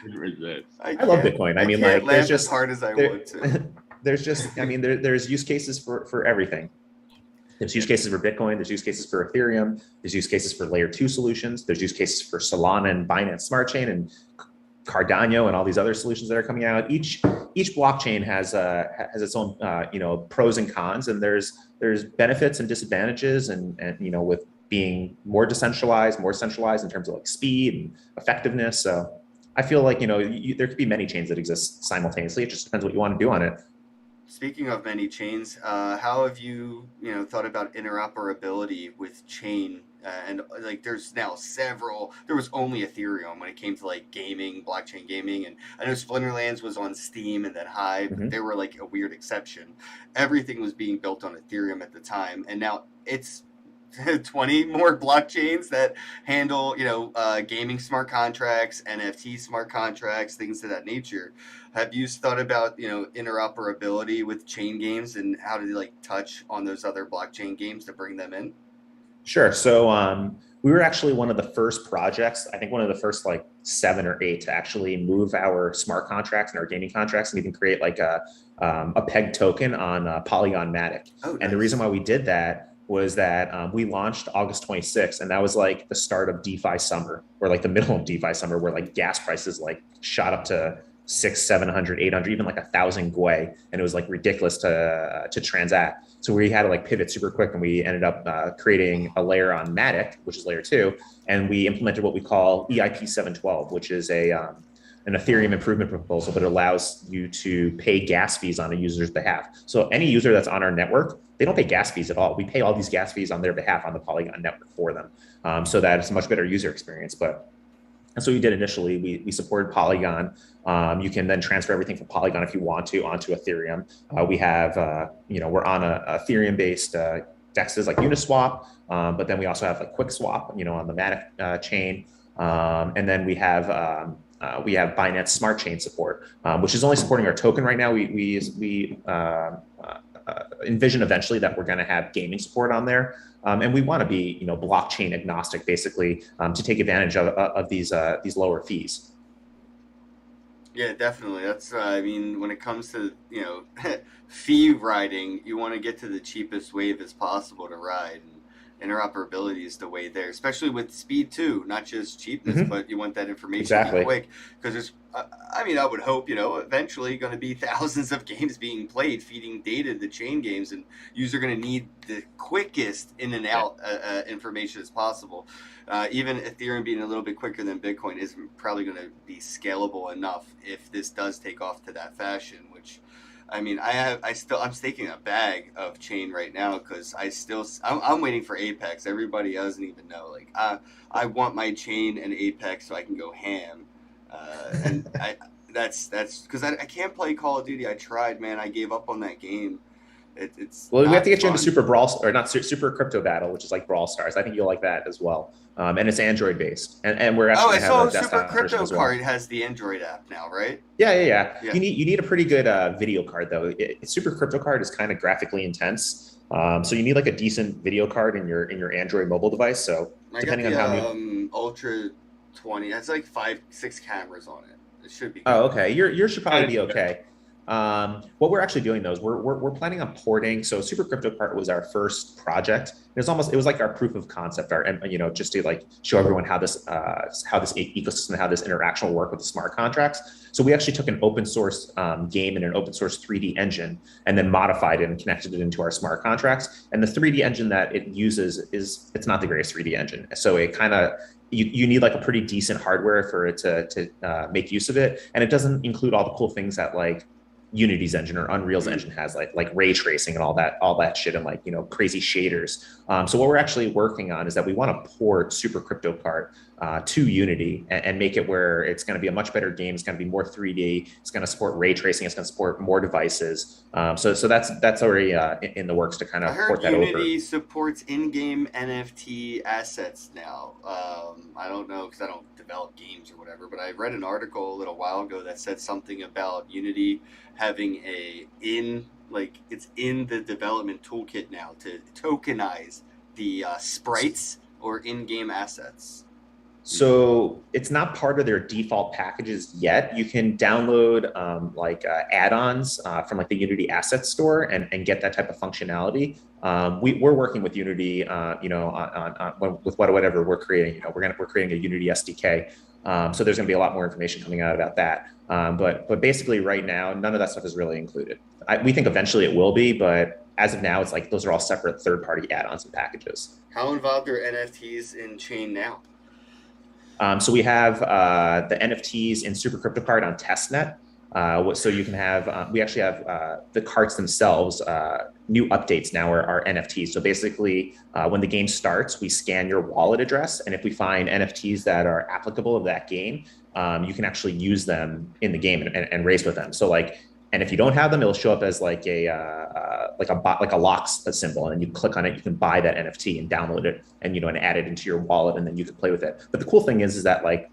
couldn't resist.
I
love Bitcoin. I mean,
can't
like,
laugh
there's just
as hard as I want to.
there's just, I mean, there's use cases for everything. There's use cases for Bitcoin. There's use cases for Ethereum. There's use cases for layer 2 solutions. There's use cases for Solana and Binance Smart Chain and Cardano and all these other solutions that are coming out. Each blockchain has its own pros and cons, and there's benefits and disadvantages, and with being more decentralized, more centralized in terms of like speed and effectiveness. So I feel like there could be many chains that exist simultaneously. It just depends what you want to do on it.
Speaking of many chains, how have you thought about interoperability with chain? And like, there's now several. There was only Ethereum when it came to like gaming, blockchain gaming, and I know Splinterlands was on Steam and then Hive.
Mhm.
They were like a weird exception. Everything was being built on Ethereum at the time, and now it's 20 more blockchains that handle gaming smart contracts, NFT smart contracts, things of that nature. Have you thought about interoperability with chain games and how to like touch on those other blockchain games to bring them in?
Sure. So we were actually one of the first projects, I think one of the first like 7 or 8 to actually move our smart contracts and our gaming contracts and even create like a peg token on Polygon Matic.
Oh, nice.
And the reason why we did that was that we launched August 26th, and that was like the start of DeFi summer, or like the middle of DeFi summer, where like gas prices like shot up to 600, 700, 800, even like 1,000 gwei, and it was like ridiculous to transact. So we had to like pivot super quick, and we ended up creating a layer on Matic, which is layer 2, and we implemented what we call EIP 712, which is an Ethereum improvement proposal, but it allows you to pay gas fees on a user's behalf. So any user that's on our network, they don't pay gas fees at all. We pay all these gas fees on their behalf on the Polygon network for them, so that it's a much better user experience. But that's what we did initially. We supported Polygon. You can then transfer everything from Polygon if you want to onto Ethereum. We have, we're on a Ethereum-based dexes like Uniswap, but then we also have like QuickSwap, on the Matic chain, and then we have Binance Smart Chain support, which is only supporting our token right now. We envision eventually that we're going to have gaming support on there, and we want to be blockchain agnostic, basically, to take advantage of these lower fees.
Yeah, definitely. That's I mean, when it comes to fee riding, you want to get to the cheapest wave as possible to ride. Interoperability is the way there, especially with speed too, not just cheapness, but you want that information to be quick, because there's I would hope eventually going to be thousands of games being played, feeding data to the chain games, and users are going to need the quickest in and out information as possible. Even Ethereum being a little bit quicker than Bitcoin isn't probably going to be scalable enough if this does take off to that fashion, which I'm staking a bag of chain right now because I'm waiting for Apex. Everybody doesn't even know. Like I want my chain and Apex so I can go ham. And that's because I can't play Call of Duty. I tried, man. I gave up on that game.
Well, we have to get you into Super Brawl, or not Super Crypto Battle, which is like Brawl Stars. I think you'll like that as well. And it's Android based, and we're actually
I saw Super Crypto Card has the Android app now, right?
Yeah. You need a pretty good video card though. Super Crypto Card is kind of graphically intense, so you need like a decent video card in your Android mobile device. So depending on how many
Ultra 20, that's like 5-6 cameras on it. It should be good.
Oh, okay. Yours should probably be okay. What we're actually doing though is we're planning on porting. So Super Crypto Cart was our first project. It was like our proof of concept, our, and just to like show everyone how this ecosystem, how this interaction will work with the smart contracts. So we actually took an open source game and an open source 3D engine, and then modified it and connected it into our smart contracts. And the 3D engine that it uses it's not the greatest 3D engine. So it kind of you need like a pretty decent hardware for it to make use of it, and it doesn't include all the cool things that like Unity's engine or Unreal's engine has, like ray tracing and all that shit, and like crazy shaders. So what we're actually working on is that we want to port Super Crypto Cart to Unity and make it where it's going to be a much better game. It's going to be more 3D. It's going to support ray tracing. It's going to support more devices. So that's already in the works to kind of port that over.
Unity supports in-game NFT assets now. I don't know because I don't develop games or whatever, but I read an article a little while ago that said something about Unity having it's in the development toolkit now to tokenize the sprites or in-game assets.
So it's not part of their default packages yet. You can download add-ons from like the Unity Asset Store and get that type of functionality. We're working with Unity, with whatever we're creating. We're creating a Unity SDK. So there's going to be a lot more information coming out about that. But basically, right now, none of that stuff is really included. We think eventually it will be, but as of now, it's like those are all separate third-party add-ons and packages.
How involved are NFTs in chain now?
So we have the NFTs in Super Crypto Cart on testnet. So you can have, we actually have the carts themselves, new updates now are NFTs. So basically, when the game starts, we scan your wallet address. And if we find NFTs that are applicable of that game, you can actually use them in the game and race with them. So like, and if you don't have them, it'll show up as like a locks symbol, and then you click on it, you can buy that NFT and download it, and and add it into your wallet, and then you can play with it. But the cool thing is that like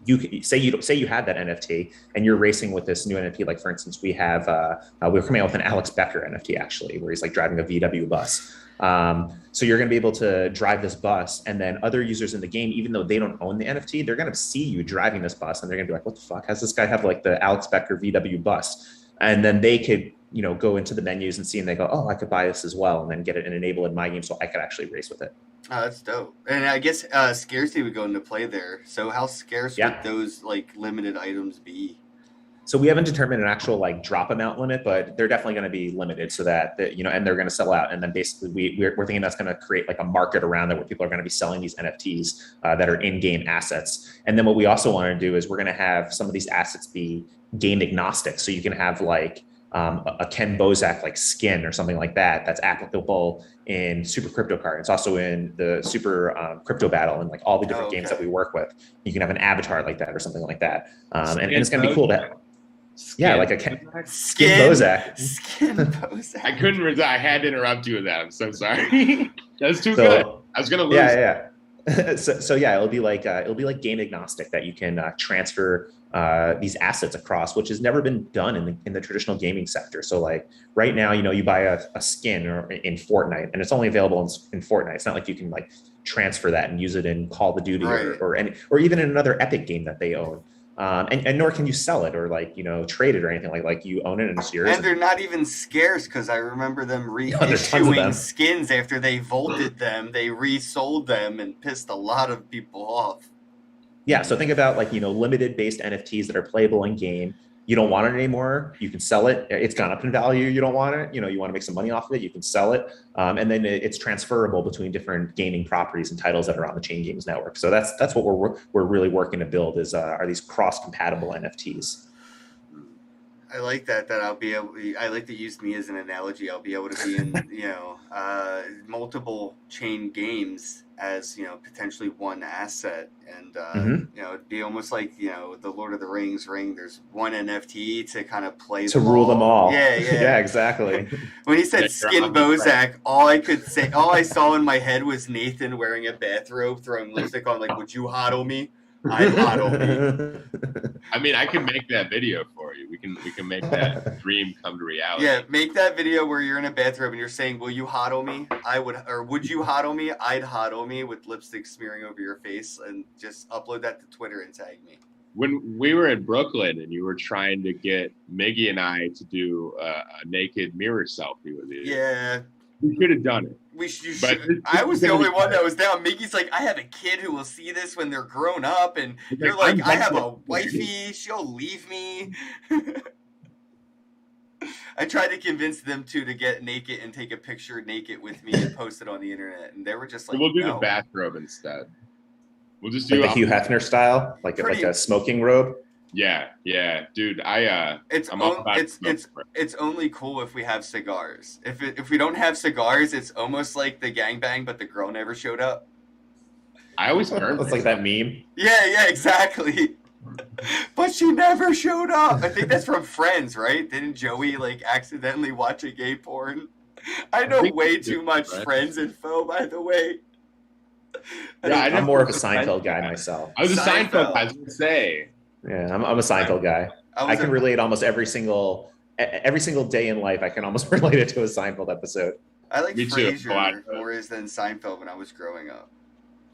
you say you had that NFT and you're racing with this new NFT. Like for instance, we're coming out with an Alex Becker NFT actually, where he's like driving a VW bus. So you're going to be able to drive this bus, and then other users in the game, even though they don't own the NFT, they're going to see you driving this bus, and they're going to be like, "What the fuck? Has this guy have like the Alex Becker VW bus?" And then they could, go into the menus and see, and they go, "Oh, I could buy this as well," and then get it and enable it in my game, so I could actually race with it.
Oh, that's dope. And I guess scarcity would go into play there. So how scarce would those like limited items be?
So we haven't determined an actual like drop amount limit, but they're definitely going to be limited so that and they're going to sell out. And then basically we're thinking that's going to create like a market around that where people are going to be selling these NFTs that are in-game assets. And then what we also want to do is we're going to have some of these assets be game agnostic. So you can have like a Ken Bozak like skin or something like that that's applicable in Super Crypto Cart. It's also in the Super Crypto Battle and like all the different games that we work with. You can have an avatar like that or something like that. And it's going to be cool to like a Skin Bozak.
Skin Bozak.
I couldn't resist. I had to interrupt you with that. I'm so sorry. That's too good. I was gonna lose.
Yeah. So it'll be like game agnostic, that you can transfer these assets across, which has never been done in the traditional gaming sector. So like right now, you buy a skin in Fortnite, and it's only available in Fortnite. It's not like you can like transfer that and use it in Call of Duty or even in another Epic game that they own. And nor can you sell it or like trade it or anything like you own it and it's yours.
And they're not even scarce, because I remember them reissuing skins after they vaulted them. They resold them and pissed a lot of people off.
Yeah, so think about like limited based NFTs that are playable in game. You don't want it anymore, you can sell it. It's gone up in value. You don't want it. You want to make some money off of it. You can sell it, and then it's transferable between different gaming properties and titles that are on the Chain Games network. So that's what we're really working to build is are these cross compatible NFTs.
I like that I'll be able. I like to use me as an analogy. I'll be able to be in multiple chain games as potentially one asset, and it'd be almost like the Lord of the Rings ring. There's one NFT to kind of play
to rule them all.
Yeah,
exactly.
When he said Skin Bozak, all I saw in my head was Nathan wearing a bathrobe, throwing lipstick on. Like, would you hodl me? I'd hodl me.
I mean, I can make that video for you. We can make that dream come to reality.
Yeah, make that video where you're in a bathrobe and you're saying, "Will you hodl me?" I would, or "Would you hodl me?" I'd hodl me with lipstick smearing over your face, and just upload that to Twitter and tag me.
when we were in Brooklyn and you were trying to get Miggy and I to do a naked mirror selfie with you,
Yeah.
we should have done it. But
I was the only one that was down. Mickey's like, I have a kid who will see this when they're grown up, and you're like, I have a wifey, she'll leave me. I tried to convince them to get naked and take a picture naked with me and post it on the internet, and they were just like,
we'll do
no.
the bathrobe instead. We'll just do
like the Hugh Hefner style, like a smoking robe.
Yeah, dude.
It's only cool if we have cigars. If we don't have cigars, it's almost like the gangbang, but the girl never showed up.
I always burn.
It's like that meme.
Yeah, exactly. But she never showed up. I think that's from Friends, right? Didn't Joey like accidentally watch a gay porn? I know way too much Friends info, by the way.
Yeah, I'm more of a Seinfeld guy myself.
I was a Seinfeld guy, I was gonna say.
Yeah, I'm a Seinfeld guy. I can relate almost every single day in life. I can almost relate it to a Seinfeld episode.
I like Frasier more than Seinfeld when I was growing up.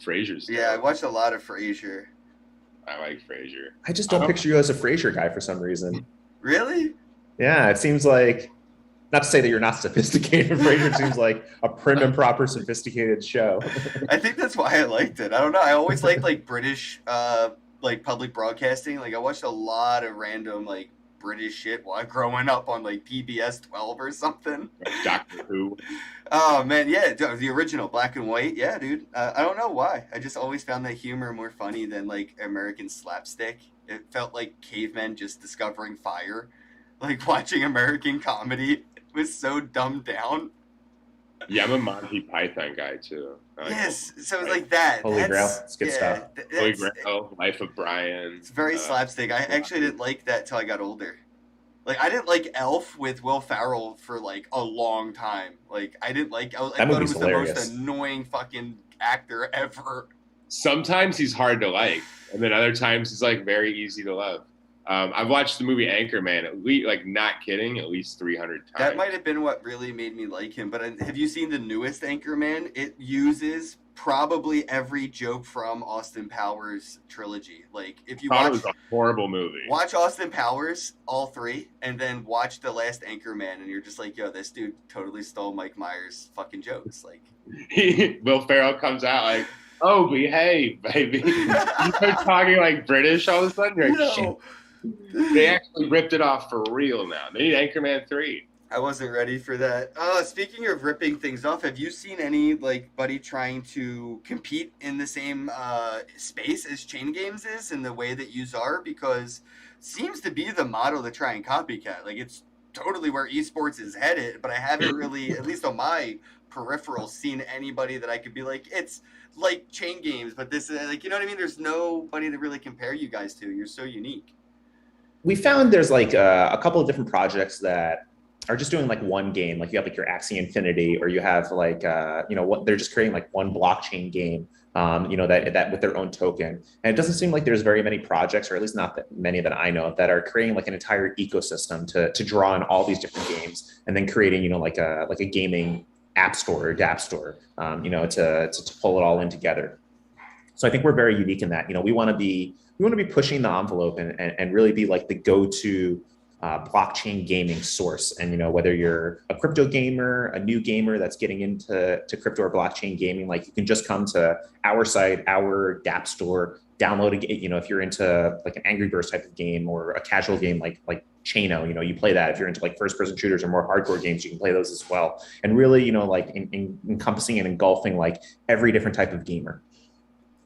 Frasier's
yeah, I watched a lot of Frasier.
I like Frasier.
I just don't picture you as a Frasier guy for some reason.
Really?
Yeah, it seems like, not to say that you're not sophisticated, Frasier seems like a prim and proper sophisticated show.
I think that's why I liked it. I don't know. I always liked like British like public broadcasting. Like I watched a lot of random like British shit while growing up on like PBS 12 or something.
Doctor Who.
Oh man, yeah, the original black and white. Yeah, dude. I don't know why. I just always found that humor more funny than like American slapstick. It felt like cavemen just discovering fire. Like watching American comedy was so dumbed down.
Yeah, I'm a Monty Python guy too.
Yes, so it's like that.
Holy Grail, it's good stuff.
Holy Grail, Life of Brian.
It's very slapstick. I actually didn't like that till I got older. Like I didn't like Elf with Will Ferrell for like a long time. Like I didn't like. I thought it was hilarious. The most annoying fucking actor ever.
Sometimes he's hard to like, and then other times he's like very easy to love. I've watched the movie Anchorman at least, like not kidding, at least 300 times.
That might have been what really made me like him. But have you seen the newest Anchorman? It uses probably every joke from Austin Powers trilogy. Like if you watch,
it was a horrible movie.
Watch Austin Powers, all three, and then watch the last Anchorman, and you're just like, yo, this dude totally stole Mike Myers' fucking jokes. Like
Will Ferrell comes out like, oh, behave, baby. You start talking like British all of a sudden. You're like, shit. They actually ripped it off for real now. They need Anchorman 3.
I wasn't ready for that. Speaking of ripping things off, have you seen anybody trying to compete in the same space as Chain Games is in the way that yous are? Because it seems to be the model to try and copycat. Like it's totally where esports is headed, but I haven't really, at least on my peripheral, seen anybody that I could be like, it's like Chain Games, but this is like, you know what I mean? There's nobody to really compare you guys to. You're so unique.
We found there's like a couple of different projects that are just doing like one game. Like you have like your Axie Infinity, or you have like what they're just creating like one blockchain game. That with their own token. And it doesn't seem like there's very many projects, or at least not that many that I know, that are creating like an entire ecosystem to draw on all these different games, and then creating like a gaming app store or dApp store, to pull it all in together. So I think we're very unique in that. We want to be pushing the envelope and really be like the go-to blockchain gaming source. And whether you're a crypto gamer, a new gamer that's getting into crypto or blockchain gaming, like you can just come to our site, our dApp store, download it. If you're into like an Angry Birds type of game or a casual game like Chano, you play that. If you're into like first-person shooters or more hardcore games, you can play those as well. And really, encompassing and engulfing like every different type of gamer.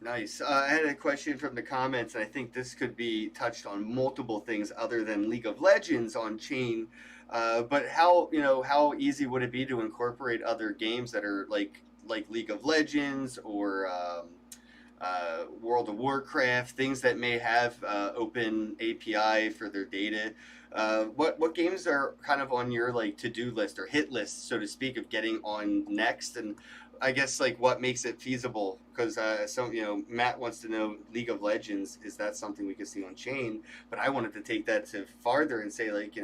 Nice. I had a question from the comments, and I think this could be touched on multiple things other than League of Legends on Chain. But how easy would it be to incorporate other games that are like League of Legends or World of Warcraft, things that may have open API for their data? What games are kind of on your like to-do list or hit list, so to speak, of getting on next? And I guess like what makes it feasible? Because Matt wants to know League of Legends, is that something we could see on Chain? But I wanted to take that to farther and say like,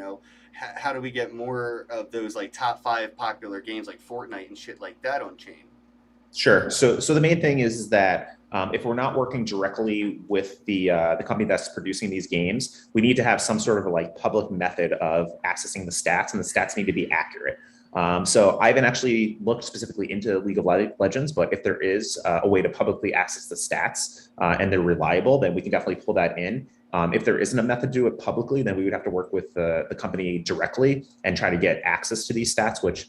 how do we get more of those like top 5 popular games like Fortnite and shit like that on Chain?
Sure. So the main thing is that If we're not working directly with the company that's producing these games, we need to have some sort of like public method of accessing the stats, and the stats need to be accurate. So I haven't actually looked specifically into League of Legends, but if there is a way to publicly access the stats and they're reliable, then we can definitely pull that in. If there isn't a method to do it publicly, then we would have to work with the company directly and try to get access to these stats, which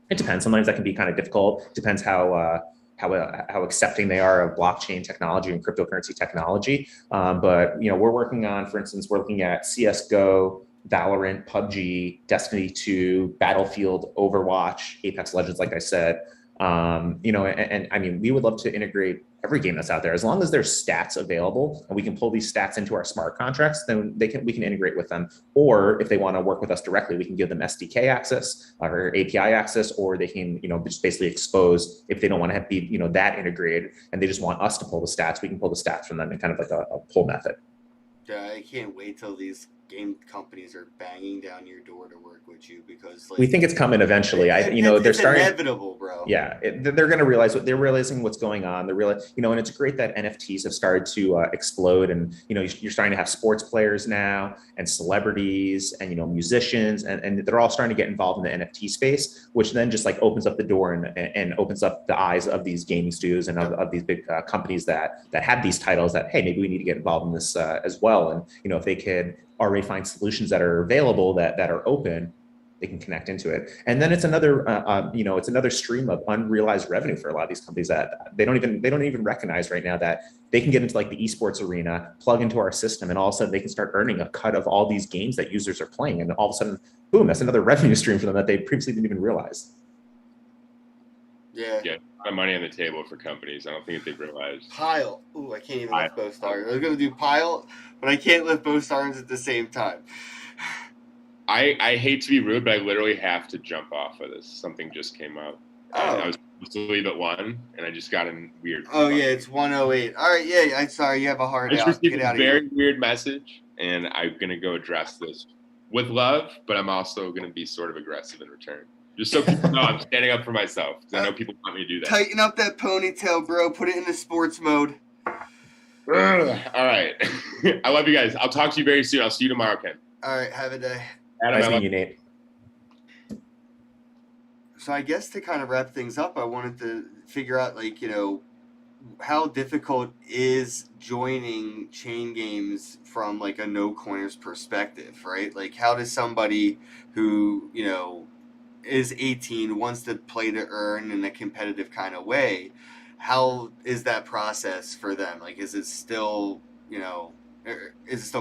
it depends. Sometimes that can be kind of difficult. Depends how accepting they are of blockchain technology and cryptocurrency technology. But we're working on, for instance, we're looking at CS:GO, Valorant, PUBG, Destiny 2, Battlefield, Overwatch, Apex Legends, like I said. And I mean, we would love to integrate every game that's out there as long as there's stats available and we can pull these stats into our smart contracts. Then we can integrate with them. Or if they want to work with us directly, we can give them SDK access or API access, or they can just basically expose if they don't want to be that integrated and they just want us to pull the stats. We can pull the stats from them in kind of like a pull method.
Yeah, I can't wait till these game companies are banging down your door to work with you, because
we think it's coming eventually.
They're starting.
It's
inevitable, bro.
Yeah, they're going to realize they're realizing what's going on. They're really, and it's great that NFTs have started to explode, and you're starting to have sports players now, and celebrities, and musicians, and they're all starting to get involved in the NFT space, which then just like opens up the door and opens up the eyes of these gaming studios and of these big companies that have these titles. That hey, maybe we need to get involved in this as well, and if they could already find solutions that are available that are open, they can connect into it. And then it's another it's another stream of unrealized revenue for a lot of these companies that they don't even recognize right now, that they can get into like the esports arena, plug into our system, and all of a sudden they can start earning a cut of all these games that users are playing, and all of a sudden, boom, that's another revenue stream for them that they previously didn't even realize.
Yeah.
My money on the table for companies. I don't think they've realized.
Pile. Ooh, I can't even lift both stars. I was gonna do pile, but I can't lift both stars at the same time.
I hate to be rude, but I literally have to jump off of this. Something just came up.
Oh.
I was supposed to leave at 1, and I just got in weird.
Oh yeah, it's 1:08. All right, yeah. I'm sorry, you have a hard
I just
out.
received
Get
a
out of
very
here.
weird message, and I'm gonna go address this with love, but I'm also gonna be sort of aggressive in return. Just so people know I'm standing up for myself, because I know people want me to do that.
Tighten up that ponytail, bro. Put it into sports mode.
All right. I love you guys. I'll talk to you very soon. I'll see you tomorrow, Ken.
All right, have a day.
Adam,
Nice meeting you, Nate.
So I guess to kind of wrap things up, I wanted to figure out, like, how difficult is joining chain games from like a no coiners perspective, right? Like, how does somebody who is 18, wants to play to earn in a competitive kind of way, how is that process for them? Like, is it still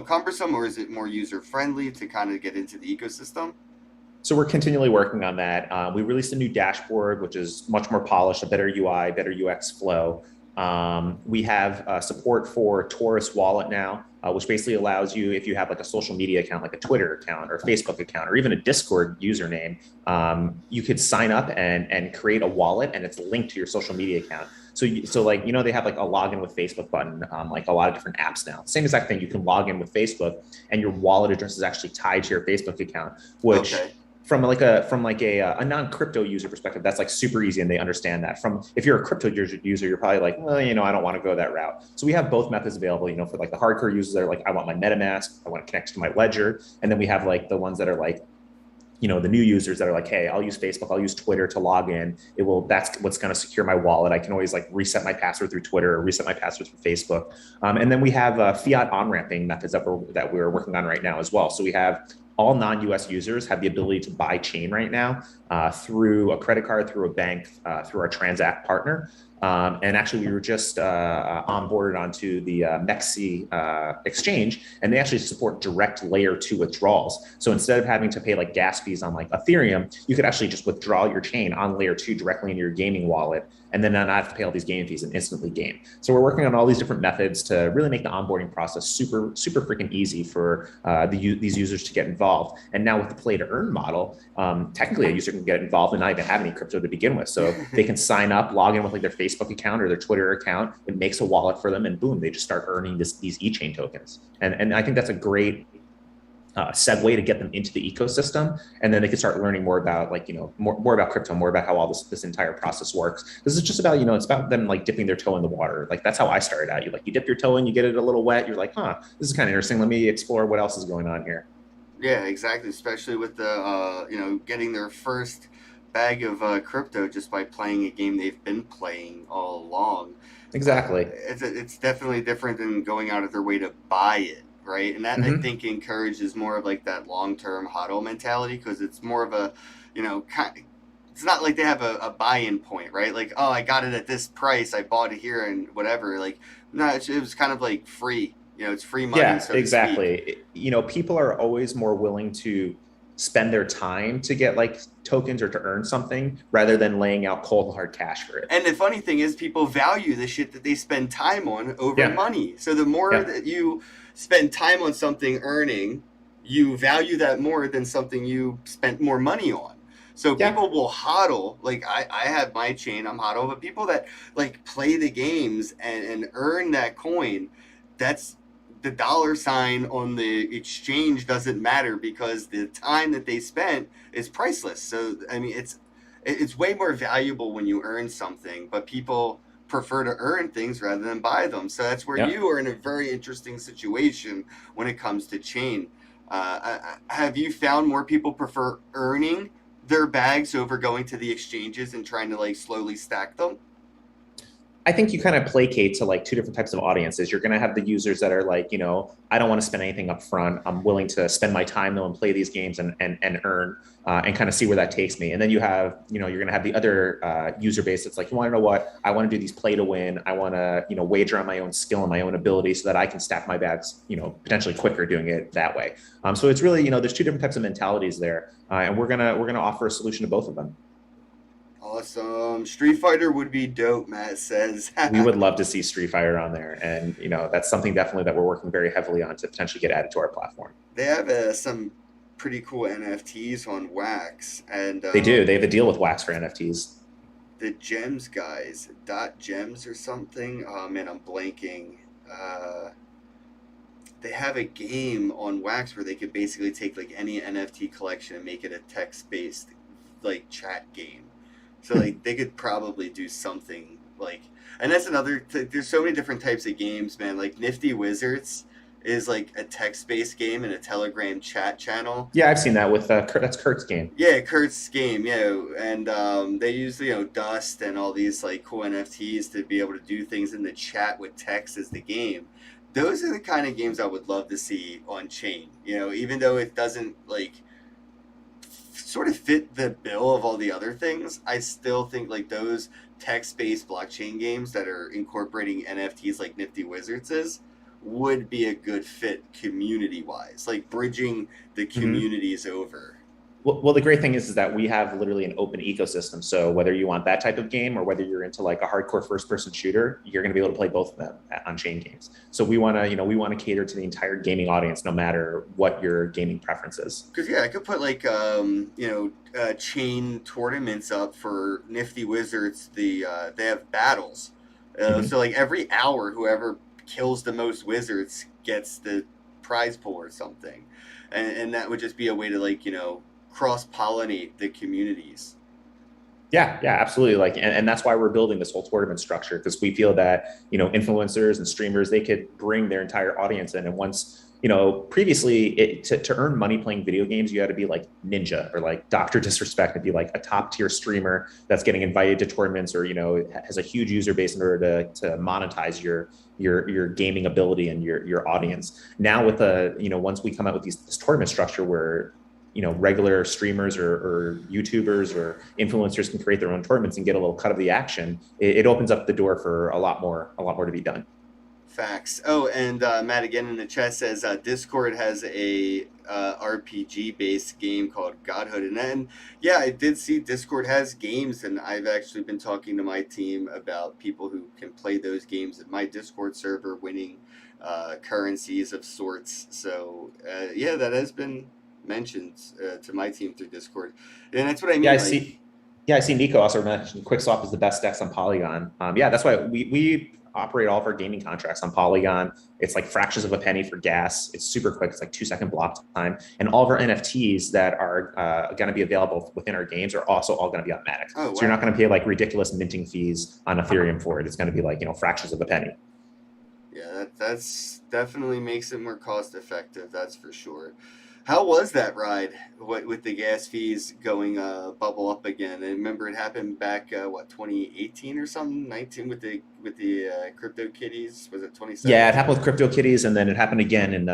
cumbersome, or is it more user friendly to kind of get into the ecosystem?
So we're continually working on that. We released a new dashboard, which is much more polished, a better UI, better UX flow. We have support for Taurus Wallet now, which basically allows you, if you have like a social media account, like a Twitter account or a Facebook account, or even a Discord username, you could sign up and create a wallet, and it's linked to your social media account. So they have like a login with Facebook button, like a lot of different apps now. Same exact thing. You can log in with Facebook, and your wallet address is actually tied to your Facebook account, which. Okay. From a non-crypto user perspective, that's like super easy, and they understand that. If you're a crypto user, you're probably like, well, I don't want to go that route. So we have both methods available. For like the hardcore users, they're like, I want my MetaMask, I want to connect to my Ledger, and then we have like the ones that are like, the new users that are like, hey, I'll use Facebook, I'll use Twitter to log in. That's what's going to secure my wallet. I can always like reset my password through Twitter or reset my password through Facebook. And then we have fiat on-ramping methods that we're working on right now as well. So we have all non-US users have the ability to buy chain right now through a credit card, through a bank, through our Transact partner. And actually, we were just onboarded onto the MEXC exchange, and they actually support direct layer 2 withdrawals. So instead of having to pay like gas fees on like Ethereum, you could actually just withdraw your chain on layer 2 directly into your gaming wallet, and then not have to pay all these gaming fees and instantly game. So we're working on all these different methods to really make the onboarding process super freaking easy for these users to get involved. And now with the play to earn model, technically a user can get involved and not even have any crypto to begin with. So they can sign up, log in with like their Facebook account or their Twitter account. It makes a wallet for them, and boom, they just start earning these eChain tokens. And I think that's a great segue to get them into the ecosystem, and then they can start learning more about like more about crypto, more about how all this entire process works. This is just about it's about them like dipping their toe in the water. Like that's how I started out. You dip your toe in, you get it a little wet. You're like, this is kind of interesting. Let me explore what else is going on here.
Yeah, exactly. Especially with the getting their first bag of crypto just by playing a game they've been playing all along.
Exactly.
It's definitely different than going out of their way to buy it, right? And that I
Mhm.
think encourages more of like that long term hodl mentality, because it's more of a, it's not like they have a buy-in point, right? Like, oh, I got it at this price, I bought it here and whatever. Like, no, it was kind of like free. It's free money,
Yeah,
so to speak.
exactly. People are always more willing to spend their time to get like tokens or to earn something rather than laying out cold hard cash for it.
And the funny thing is, people value the shit that they spend time on over
Yeah.
money. So the more
Yeah.
that you spend time on something earning, you value that more than something you spent more money on. So
Yeah.
people will hodl. Like I have my chain, I'm hodl, but people that like play the games and earn that coin, that's the dollar sign on the exchange doesn't matter, because the time that they spent is priceless. So I mean, it's way more valuable when you earn something, but people prefer to earn things rather than buy them. So that's where
Yeah.
you are in a very interesting situation when it comes to chain. Have you found more people prefer earning their bags over going to the exchanges and trying to like slowly stack them?
I think you kind of placate to like two different types of audiences. You're going to have the users that are like, I don't want to spend anything up front. I'm willing to spend my time though and play these games and earn and kind of see where that takes me. And then you have, you're going to have the other user base that's like, you want to know what? I want to do these play to win. I want to, wager on my own skill and my own ability so that I can stack my bags, potentially quicker doing it that way. So it's really, there's two different types of mentalities there, and we're gonna offer a solution to both of them.
Awesome. Street Fighter would be dope, Matt says.
We would love to see Street Fighter on there, and that's something definitely that we're working very heavily on to potentially get added to our platform.
They have some pretty cool NFTs on Wax, and
They do. They have a deal with Wax for NFTs.
the Gems guys, Dot Gems or something. Oh man, I'm blanking. They have a game on Wax where they could basically take like any NFT collection and make it a text-based like chat game. So like they could probably do something like, and that's another. There's so many different types of games, man. Like Nifty Wizards is like a text-based game in a Telegram chat channel.
Yeah, I've seen that with Kurt. That's Kurt's game.
Yeah, Kurt's game, yeah, and they use Dust and all these like cool NFTs to be able to do things in the chat with text as the game. Those are the kind of games I would love to see on chain. Even though it doesn't like sort of fit the bill of all the other things, I still think like those text-based blockchain games that are incorporating NFTs like Nifty Wizards would be a good fit community-wise, like bridging the communities over.
Well, the great thing is that we have literally an open ecosystem. So whether you want that type of game or whether you're into like a hardcore first-person shooter, you're going to be able to play both of them on chain games. So we want to cater to the entire gaming audience, no matter what your gaming preference is.
Because I could put like chain tournaments up for Nifty Wizards. They have battles, so like every hour, whoever kills the most wizards gets the prize pool or something, and that would just be a way to like cross-pollinate the communities.
Yeah, absolutely. Like, and that's why we're building this whole tournament structure, because we feel that, influencers and streamers, they could bring their entire audience in. And once, previously to earn money playing video games, you had to be like Ninja or like Dr. Disrespect to be like a top tier streamer that's getting invited to tournaments or, has a huge user base in order to monetize your gaming ability and your audience. Now with once we come out with this tournament structure where regular streamers or YouTubers or influencers can create their own tournaments and get a little cut of the action, it opens up the door for a lot more to be done.
Facts. Oh, and Matt again in the chat says Discord has a RPG based game called Godhood, and then I did see Discord has games, and I've actually been talking to my team about people who can play those games at my Discord server, winning currencies of sorts. So that has been mentioned to my team through Discord, and that's what I mean.
I see. Yeah, I see Nico also mentioned QuickSwap is the best DEX on Polygon. That's why we operate all of our gaming contracts on Polygon. It's like fractions of a penny for gas. It's super quick. It's like 2-second block time. And all of our NFTs that are going to be available within our games are also all going to be on Matic.
Oh, wow.
So you're not going to pay like ridiculous minting fees on Ethereum for it. It's going to be like, fractions of a penny.
Yeah, that's definitely makes it more cost effective. That's for sure. How was that ride? What with the gas fees going bubble up again? I remember it happened back 2018 or something, 19 with the crypto kitties. Was it 2017?
Yeah, it happened with CryptoKitties, and then it happened again in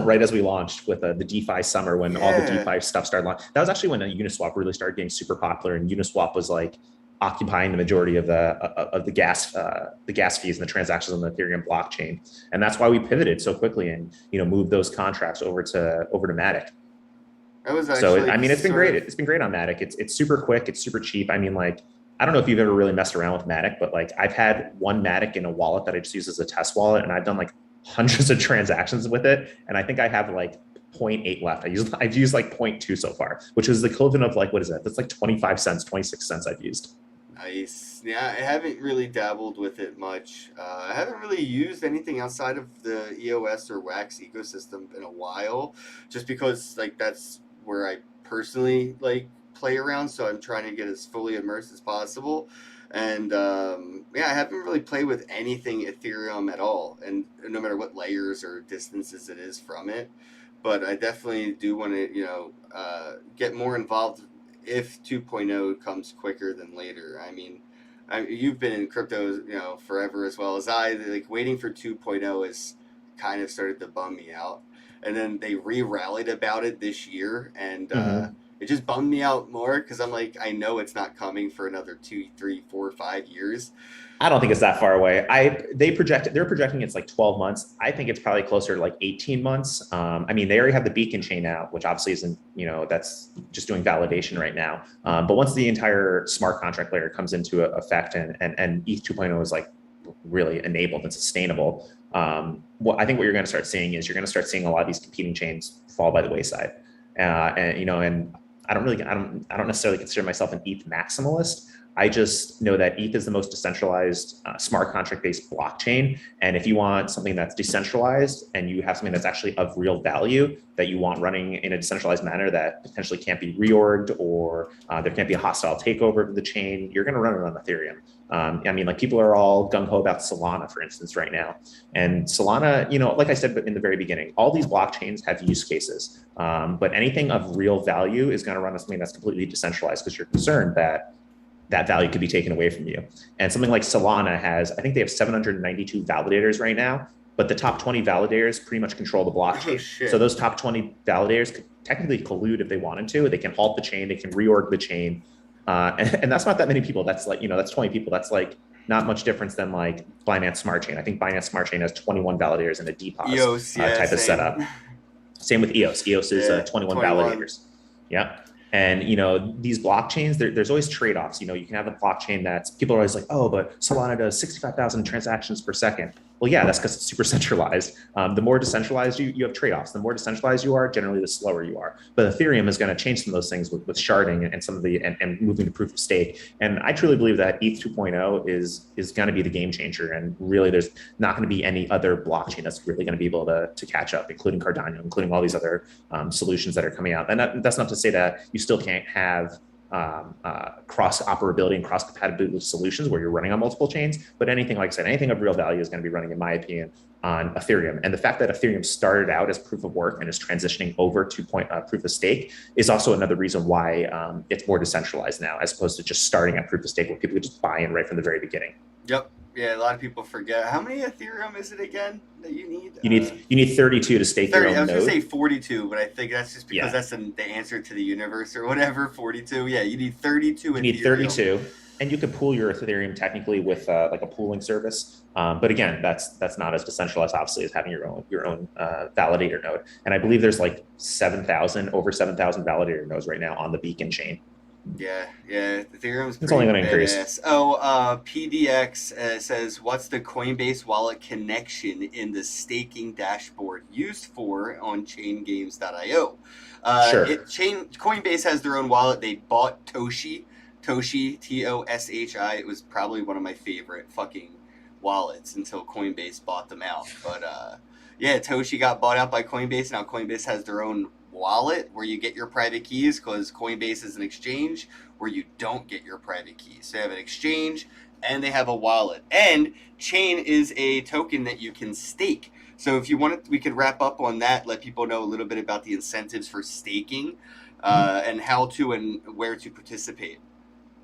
right as we launched with the DeFi summer when all the DeFi stuff started launching. That was actually when Uniswap really started getting super popular, and Uniswap was like occupying the majority of the gas fees and the transactions on the Ethereum blockchain, and that's why we pivoted so quickly and moved those contracts over to Matic.
That was actually,
so I mean, it's been great. It's been great on Matic. It's super quick. It's super cheap. I mean, like, I don't know if you've ever really messed around with Matic, but like I've had one Matic in a wallet that I just use as a test wallet, and I've done like hundreds of transactions with it, and I think I have like 0.8 left. I've used like 0.2 so far, which is the equivalent of like, what is that? That's like 25 cents, 26 cents I've used.
Nice. Yeah, I haven't really dabbled with it much. I haven't really used anything outside of the EOS or Wax ecosystem in a while, just because like that's where I personally like play around. So I'm trying to get as fully immersed as possible. And I haven't really played with anything Ethereum at all, and no matter what layers or distances it is from it. But I definitely do want to, get more involved if 2.0 comes quicker than later. I mean, you've been in crypto, forever as well as I. Like waiting for 2.0 has kind of started to bum me out. And then they re-rallied about it this year, and it just bummed me out more because I'm like, I know it's not coming for another 2, 3, 4, 5 years.
I don't think it's that far away. They're projecting it's like 12 months. I think it's probably closer to like 18 months. I mean, they already have the beacon chain out, which obviously isn't, that's just doing validation right now. But once the entire smart contract layer comes into effect and ETH 2.0 is like really enabled and sustainable, I think what you're going to start seeing is you're going to start seeing a lot of these competing chains fall by the wayside. And I don't necessarily consider myself an ETH maximalist. I just know that ETH is the most decentralized smart contract-based blockchain. And if you want something that's decentralized and you have something that's actually of real value that you want running in a decentralized manner that potentially can't be reorged or there can't be a hostile takeover of the chain, you're going to run it on Ethereum. I mean, like people are all gung-ho about Solana, for instance, right now. And Solana, like I said in the very beginning, all these blockchains have use cases. But anything of real value is going to run on something that's completely decentralized because you're concerned that value could be taken away from you. And something like Solana I think they have 792 validators right now, but the top 20 validators pretty much control the blockchain.
Oh, shit.
So those top 20 validators could technically collude if they wanted to. They can halt the chain, they can reorg the chain. And that's not that many people. That's like, that's 20 people. That's like not much difference than like Binance Smart Chain. I think Binance Smart Chain has 21 validators in a DPoS
EOS,
type of setup. Same with EOS. EOS is 21 validators. Yeah. And, these blockchains, there's always trade-offs. You can have a blockchain that's people are always like, oh, but Solana does 65,000 transactions per second. Well, yeah, that's because it's super centralized. The more decentralized you have trade-offs. The more decentralized you are, generally the slower you are. But Ethereum is going to change some of those things with sharding and some of and moving to proof of stake. And I truly believe that ETH 2.0 is going to be the game changer. And really, there's not going to be any other blockchain that's really going to be able to catch up, including Cardano, including all these other solutions that are coming out. And that's not to say that you still can't have cross operability and cross compatibility solutions where you're running on multiple chains, but anything, like I said, anything of real value is going to be running, in my opinion, on Ethereum. And the fact that Ethereum started out as proof of work and is transitioning over to proof of stake is also another reason why it's more decentralized now, as opposed to just starting at proof of stake where people could just buy in right from the very beginning.
Yep. Yeah, a lot of people forget. How many Ethereum is it again that you need?
You need 32 to stake
30,
your own
I was
node.
going to say 42, but I think that's just because that's the answer to the universe or whatever, 42. Yeah, you need 32
You need 32. And you could pool your Ethereum technically with like a pooling service. But again, that's not as decentralized, obviously, as having your own validator node. And I believe there's like over 7,000 validator nodes right now on the Beacon chain.
Yeah, Ethereum's
it's only going to increase.
PDX says, what's the Coinbase wallet connection in the staking dashboard used for on chaingames.io?
Sure.
Coinbase has their own wallet. They bought Toshi, Toshi, Toshi. It was probably one of my favorite fucking wallets until Coinbase bought them out. But yeah, Toshi got bought out by Coinbase. Now Coinbase has their own wallet where you get your private keys, because Coinbase is an exchange where you don't get your private keys. So they have an exchange and they have a wallet. And Chain is a token that you can stake. So if you wanted, we could wrap up on that, let people know a little bit about the incentives for staking, and how to and where to participate.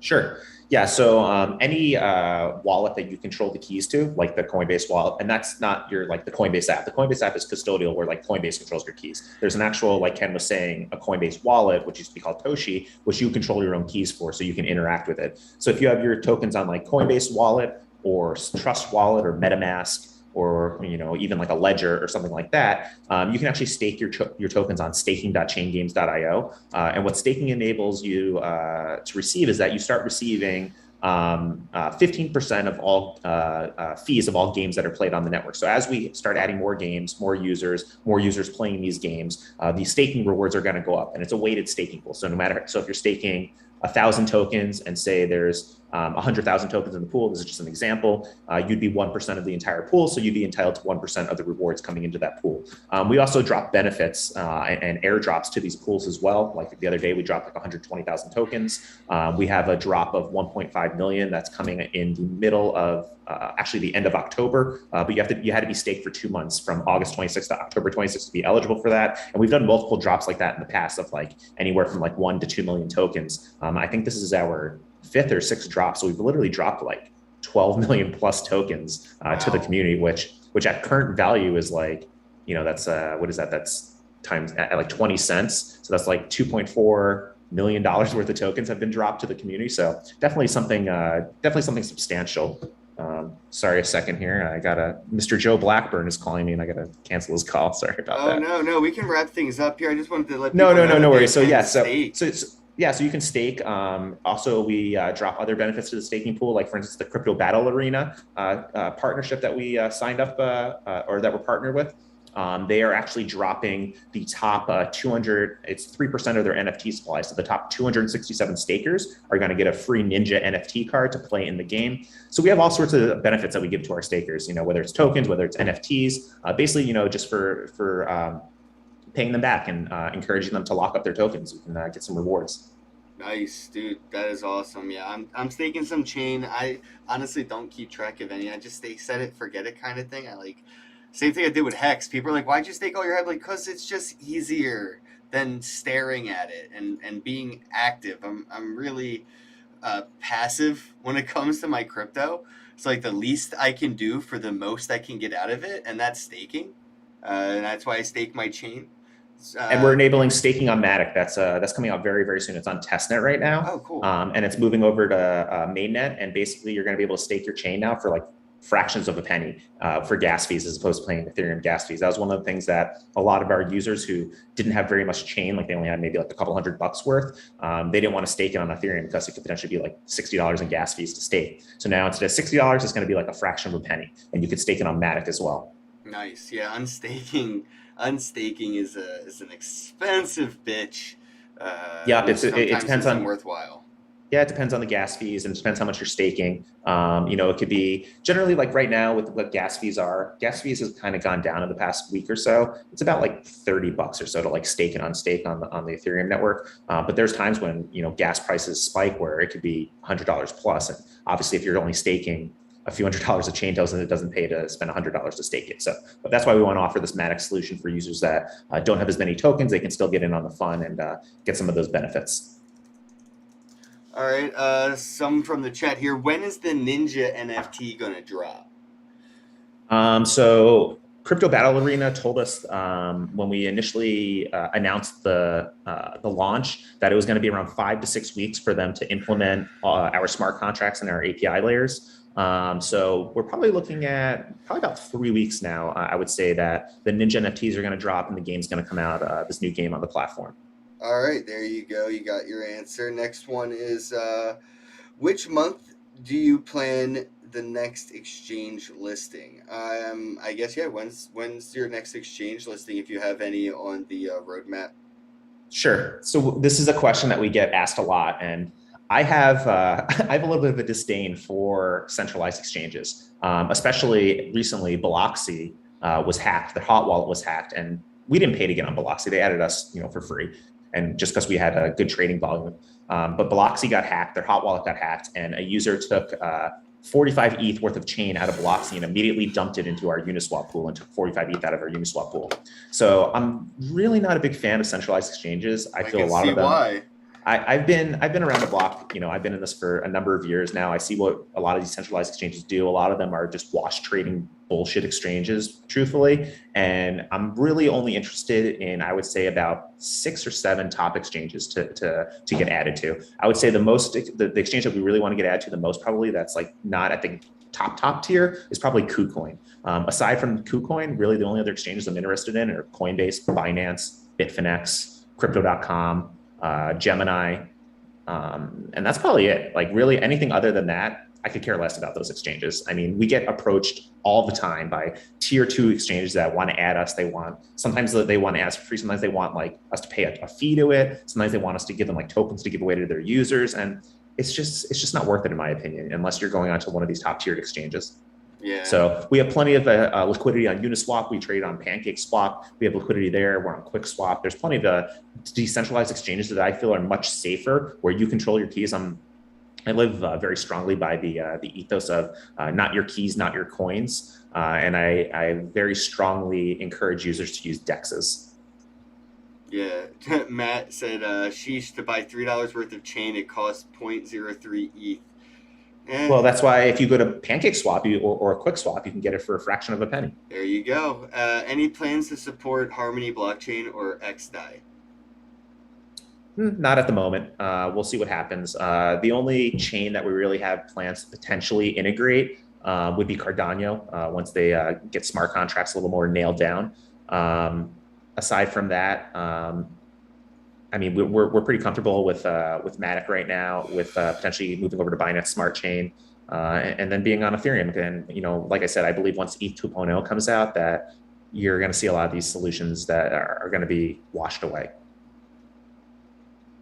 Sure. Yeah. So any wallet that you control the keys to, like the Coinbase wallet, and that's not your like the Coinbase app. The Coinbase app is custodial, where like Coinbase controls your keys. There's an actual, like Ken was saying, a Coinbase wallet, which used to be called Toshi, which you control your own keys for, so you can interact with it. So if you have your tokens on like Coinbase wallet or Trust Wallet or MetaMask, or even like a ledger or something like that, you can actually stake your tokens on staking.chaingames.io. And what staking enables you to receive is that you start receiving 15% of all fees of all games that are played on the network. So as we start adding more games, more users playing these games, these staking rewards are going to go up, and it's a weighted staking pool. So if you're staking 1,000 tokens and say there's 100,000 tokens in the pool, this is just an example, you'd be 1% of the entire pool, so you'd be entitled to 1% of the rewards coming into that pool. We also drop benefits and airdrops to these pools as well. Like the other day, we dropped like 120,000 tokens. We have a drop of 1.5 million that's coming in the middle of actually the end of October, but you had to be staked for 2 months from August 26th to October 26th to be eligible for that. And we've done multiple drops like that in the past of like anywhere from like 1 to 2 million tokens. I think this is our 5th or 6th drop. So we've literally dropped like 12 million plus tokens to the community, which at current value is like, that's what is that? That's times at like 20 cents. So that's like $2.4 million worth of tokens have been dropped to the community. So definitely something substantial. Sorry, a second here. I got Mr. Joe Blackburn is calling me, and I got to cancel his call. Sorry about that.
Oh no, we can wrap things up here. I just wanted to let people know.
No worries. So yeah, so you can stake. Also, we drop other benefits to the staking pool, like for instance, the Crypto Battle Arena partnership that we signed up or that we're partnered with. They are actually dropping the top 200, it's 3% of their NFT supply. So the top 267 stakers are going to get a free Ninja NFT card to play in the game. So we have all sorts of benefits that we give to our stakers, whether it's tokens, whether it's NFTs, basically, just for paying them back and encouraging them to lock up their tokens. You can get some rewards.
Nice, dude. That is awesome. Yeah, I'm staking some Chain. I honestly don't keep track of any. I just stake, set it, forget it kind of thing. Same thing I did with Hex. People are like, why'd you stake all your head? Like, because it's just easier than staring at it and being active. I'm really passive when it comes to my crypto. It's like the least I can do for the most I can get out of it, and that's staking. And that's why I stake my Chain.
And we're enabling staking on Matic. That's coming out very, very soon. It's on testnet right now.
Oh, cool.
And it's moving over to mainnet. And basically, you're going to be able to stake your Chain now for like fractions of a penny for gas fees, as opposed to paying Ethereum gas fees. That was one of the things that a lot of our users who didn't have very much Chain, like they only had maybe like a couple $100 worth, they didn't want to stake it on Ethereum because it could potentially be like $60 in gas fees to stake. So now instead of $60, it's going to be like a fraction of a penny, and you could stake it on Matic as well.
Nice. Yeah, unstaking is an expensive bitch.
Yeah, it depends on
worthwhile.
Yeah, it depends on the gas fees, and it depends how much you're staking. It could be generally like right now with what gas fees are. Gas fees has kind of gone down in the past week or so. It's about like $30 or so to like stake and unstake on the Ethereum network. But there's times when gas prices spike where it could be $100 plus, and obviously if you're only staking a few $100s of chain tokens, it doesn't pay to spend $100 to stake it. So, but that's why we want to offer this Matic solution for users that don't have as many tokens. They can still get in on the fun and get some of those benefits.
All right, some from the chat here. When is the Ninja NFT going to drop?
So Crypto Battle Arena told us when we initially announced the launch that it was going to be around 5 to 6 weeks for them to implement our smart contracts and our API layers. So we're probably looking at about 3 weeks now. I would say that the Ninja NFTs are going to drop and the game's going to come out, this new game on the platform.
All right, there you go. You got your answer. Next one is, which month do you plan the next exchange listing? I guess, yeah, when's your next exchange listing, if you have any on the roadmap?
Sure. So this is a question that we get asked a lot, and I have I have a little bit of a disdain for centralized exchanges, especially recently. Biloxi was hacked. Their hot wallet was hacked, and we didn't pay to get on Biloxi. They added us, for free, and just because we had a good trading volume. But Biloxi got hacked. Their hot wallet got hacked, and a user took 45 ETH worth of chain out of Biloxi and immediately dumped it into our Uniswap pool and took 45 ETH out of our Uniswap pool. So I'm really not a big fan of centralized exchanges. I feel a lot of them.
Why.
I've been around the block. I've been in this for a number of years now. I see what a lot of these centralized exchanges do. A lot of them are just wash trading bullshit exchanges, truthfully. And I'm really only interested in, I would say, about 6 or 7 top exchanges to get added to. I would say the exchange that we really want to get added to the most, probably, that's like not at the top tier, is probably KuCoin. Aside from KuCoin, really the only other exchanges I'm interested in are Coinbase, Binance, Bitfinex, Crypto.com, Gemini, and that's probably it. Like, really, anything other than that, I could care less about those exchanges. I mean, we get approached all the time by tier 2 exchanges that want to add us. Sometimes they want to ask for free. Sometimes they want like us to pay a fee to it. Sometimes they want us to give them like tokens to give away to their users. And it's just not worth it, in my opinion, unless you're going onto one of these top tiered exchanges.
Yeah.
So we have plenty of liquidity on Uniswap. We trade on PancakeSwap. We have liquidity there. We're on QuickSwap. There's plenty of decentralized exchanges that I feel are much safer, where you control your keys. I live very strongly by the ethos of not your keys, not your coins. And I very strongly encourage users to use DEXs.
Yeah, Matt said, sheesh, to buy $3 worth of chain, it costs 0.03 ETH.
Well, that's why if you go to PancakeSwap or a QuickSwap, you can get it for a fraction of a penny.
There you go. Any plans to support Harmony blockchain or XDAI?
Not at the moment. We'll see what happens. The only chain that we really have plans to potentially integrate would be Cardano once they get smart contracts a little more nailed down. Aside from that, I mean, we're pretty comfortable with Matic right now, with potentially moving over to Binance Smart Chain, and then being on Ethereum. And like I said, I believe once ETH 2.0 comes out, that you're going to see a lot of these solutions that are going to be washed away.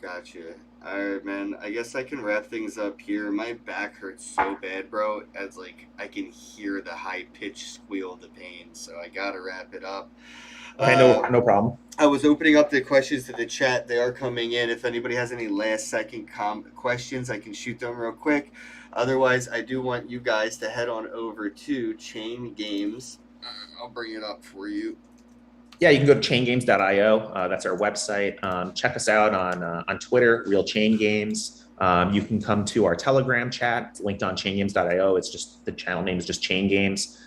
Gotcha. All right, man. I guess I can wrap things up here. My back hurts so bad, bro. As like I can hear the high pitched squeal of the pain. So I gotta wrap it up.
Okay, no problem.
I was opening up the questions to the chat. They are coming in. If anybody has any last second questions, I can shoot them real quick. Otherwise, I do want you guys to head on over to Chain Games. I'll bring it up for you.
Yeah, you can go to chaingames.io. That's our website. Check us out on Twitter, Real Chain Games. You can come to our Telegram chat. It's linked on chaingames.io. It's just, the channel name is just Chain Games.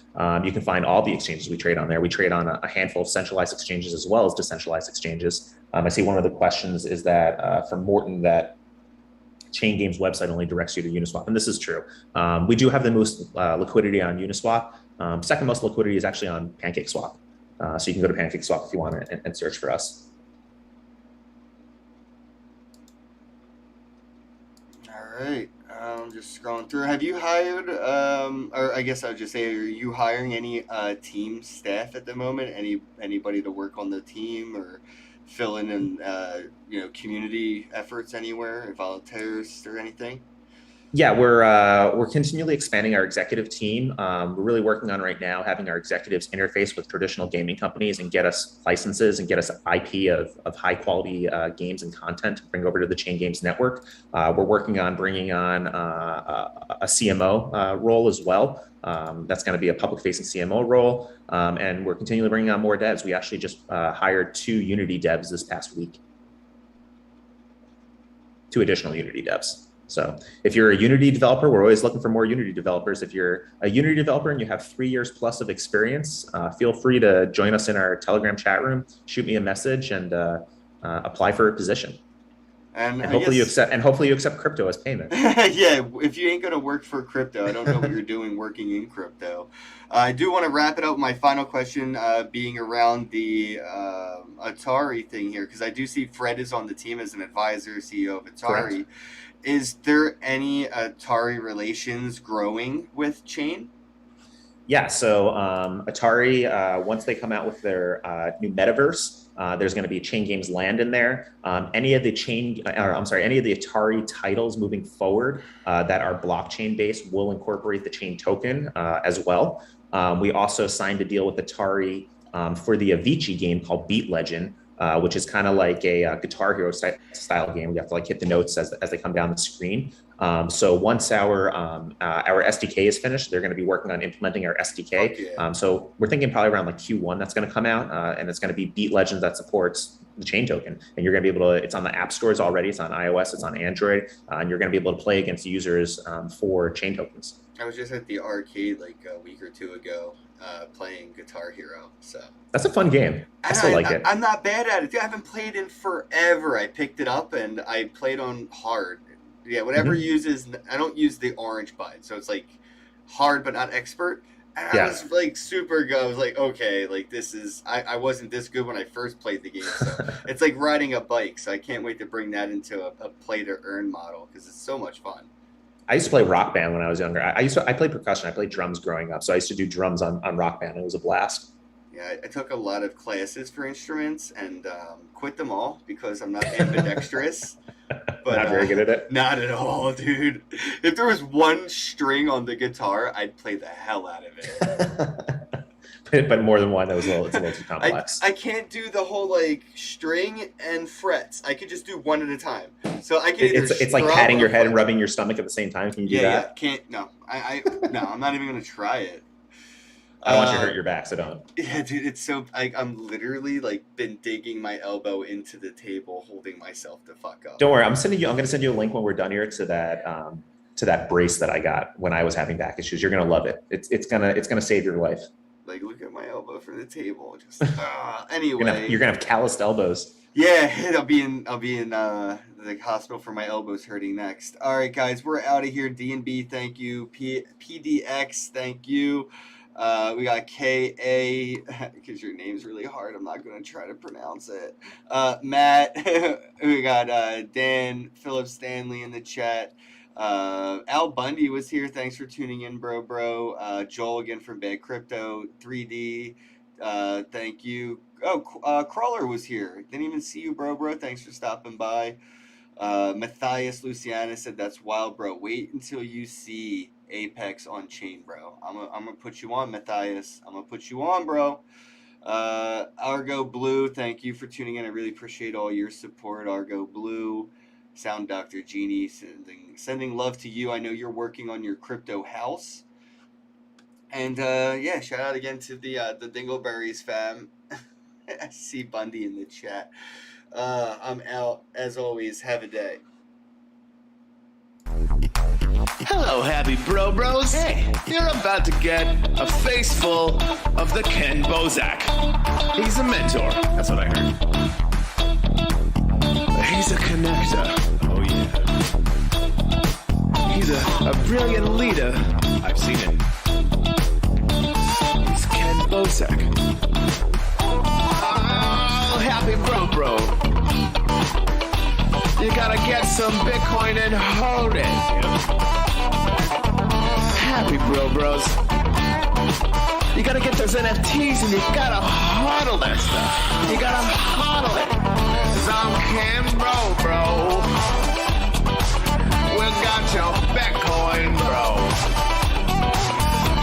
You can find all the exchanges we trade on there. We trade on a handful of centralized exchanges as well as decentralized exchanges. I see one of the questions is that from Morton, that Chain Games website only directs you to Uniswap, and this is true. We do have the most liquidity on Uniswap. Second most liquidity is actually on PancakeSwap. So you can go to PancakeSwap if you want and search for us.
All right. I'm just scrolling through. Have you hired, or I guess I would just say, are you hiring any team staff at the moment? Anybody to work on the team or fill in community efforts anywhere, volunteers or anything?
Yeah, we're continually expanding our executive team. We're really working on right now having our executives interface with traditional gaming companies and get us licenses and get us IP of high quality games and content to bring over to the Chain Games network. We're working on bringing on a CMO role as well. That's going to be a public facing CMO role. And we're continually bringing on more devs. We actually just hired 2 Unity devs this past week. 2 additional Unity devs. So if you're a Unity developer, we're always looking for more Unity developers. If you're a Unity developer and you have 3 years plus of experience, feel free to join us in our Telegram chat room, shoot me a message, and apply for a position. And hopefully you accept crypto as payment.
Yeah, if you ain't gonna work for crypto, I don't know what you're doing working in crypto. I do want to wrap it up with my final question being around the Atari thing here, because I do see Fred is on the team as an advisor, CEO of Atari.
Correct.
Is there any Atari relations growing with Chain?
Yeah, so Atari, once they come out with their new metaverse, There's going to be Chain Games Land in there. Any of the Atari titles moving forward that are blockchain based will incorporate the chain token as well. We also signed a deal with Atari for the Avicii game called Beat Legend, which is kind of like a Guitar Hero style game. You have to like hit the notes as they come down the screen. So once our SDK is finished, they're going to be working on implementing our SDK.
Yeah.
So we're thinking probably around like Q1 that's going to come out, and it's going to be Beat Legends that supports the chain token. And you're going to be able to, it's on the app stores already. It's on iOS, it's on Android, and you're going to be able to play against users for chain tokens.
I was just at the arcade like a week or two ago playing Guitar Hero. So
that's a fun game. I still like it.
I'm not bad at it. Dude, I haven't played in forever. I picked it up and I played on hard. Yeah, whatever uses, I don't use the orange button. So it's like hard but not expert. And I was like super good. I was like, okay, like this is, I wasn't this good when I first played the game. So it's like riding a bike. So I can't wait to bring that into a play to earn model because it's so much fun.
I used to play Rock Band when I was younger. I played percussion. I played drums growing up. So I used to do drums on Rock Band. It was a blast.
Yeah, I took a lot of classes for instruments and quit them all because I'm not ambidextrous. But,
not very good at it?
Not at all, dude. If there was one string on the guitar, I'd play the hell out of it.
But more than one, it's a little too complex.
I can't do the whole like string and frets. I could just do one at a time. So I can.
It's like patting your head and rubbing your stomach at the same time. Can you do that?
Yeah, can't. No, no. I'm not even gonna try it.
I don't want you to hurt your back, so don't.
Yeah, dude, it's so. I'm literally like been digging my elbow into the table, holding myself the fuck up.
Don't worry, I'm gonna send you a link when we're done here to that brace that I got when I was having back issues. You're gonna love it. It's gonna save your life.
Like, look at my elbow for the table. Just anyway,
you're gonna have calloused elbows.
Yeah, I'll be in the hospital for my elbows hurting next. All right, guys, we're out of here. D&B, thank you. PDX, thank you. We got KA, because your name's really hard. I'm not going to try to pronounce it. Matt, we got Dan, Philip Stanley in the chat. Al Bundy was here. Thanks for tuning in, bro. Joel again from Bad Crypto. 3D, thank you. Oh, Crawler was here. Didn't even see you, bro. Thanks for stopping by. Matthias Luciana said, that's wild, bro. Wait until you see Apex on chain, bro. I'm gonna put you on, Matthias. I'm gonna put you on, bro. Argo Blue, thank you for tuning in. I really appreciate all your support, Argo Blue. Sound Dr. Genie, sending love to you. I know you're working on your crypto house. And yeah, shout out again to the Dingleberries fam. I see Bundy in the chat. I'm out. As always, have a day.
Hello, happy bros. Hey, you're about to get a face full of the Ken Bozak. He's a mentor. That's what I heard. He's a connector. Oh, yeah. He's a brilliant leader. I've seen it. He's Ken Bozak. Oh, happy bro. You gotta get some Bitcoin and hold it. Happy bros. You gotta get those NFTs and you gotta hodl that stuff. You gotta hodl it. 'Cause I'm Ken bro. We got your Bitcoin, bro.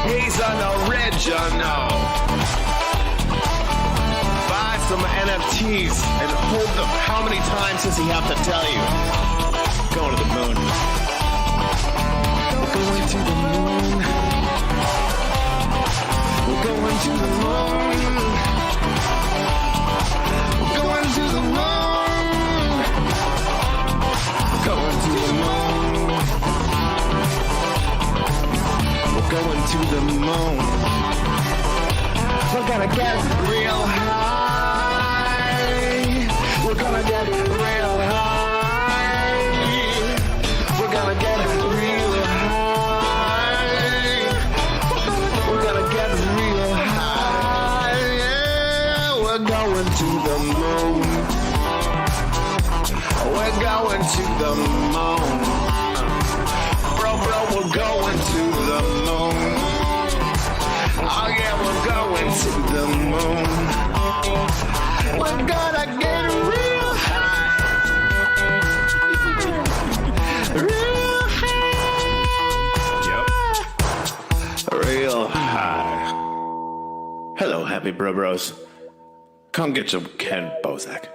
He's an original. Buy some NFTs and hold them. How many times does he have to tell you? Going to the moon. We're going to the moon. We're going to the moon. We're going to the moon. Going to the moon. We're going to the moon. We're gonna get real high. We're gonna get real high. We're gonna get real high. We're gonna get real high. Yeah, we're going to the moon. We're going to the moon. Bro, we're going to the moon. Oh yeah, we're going to the moon. We're going
Hello, happy bro bros. Come get some Ken Bozak.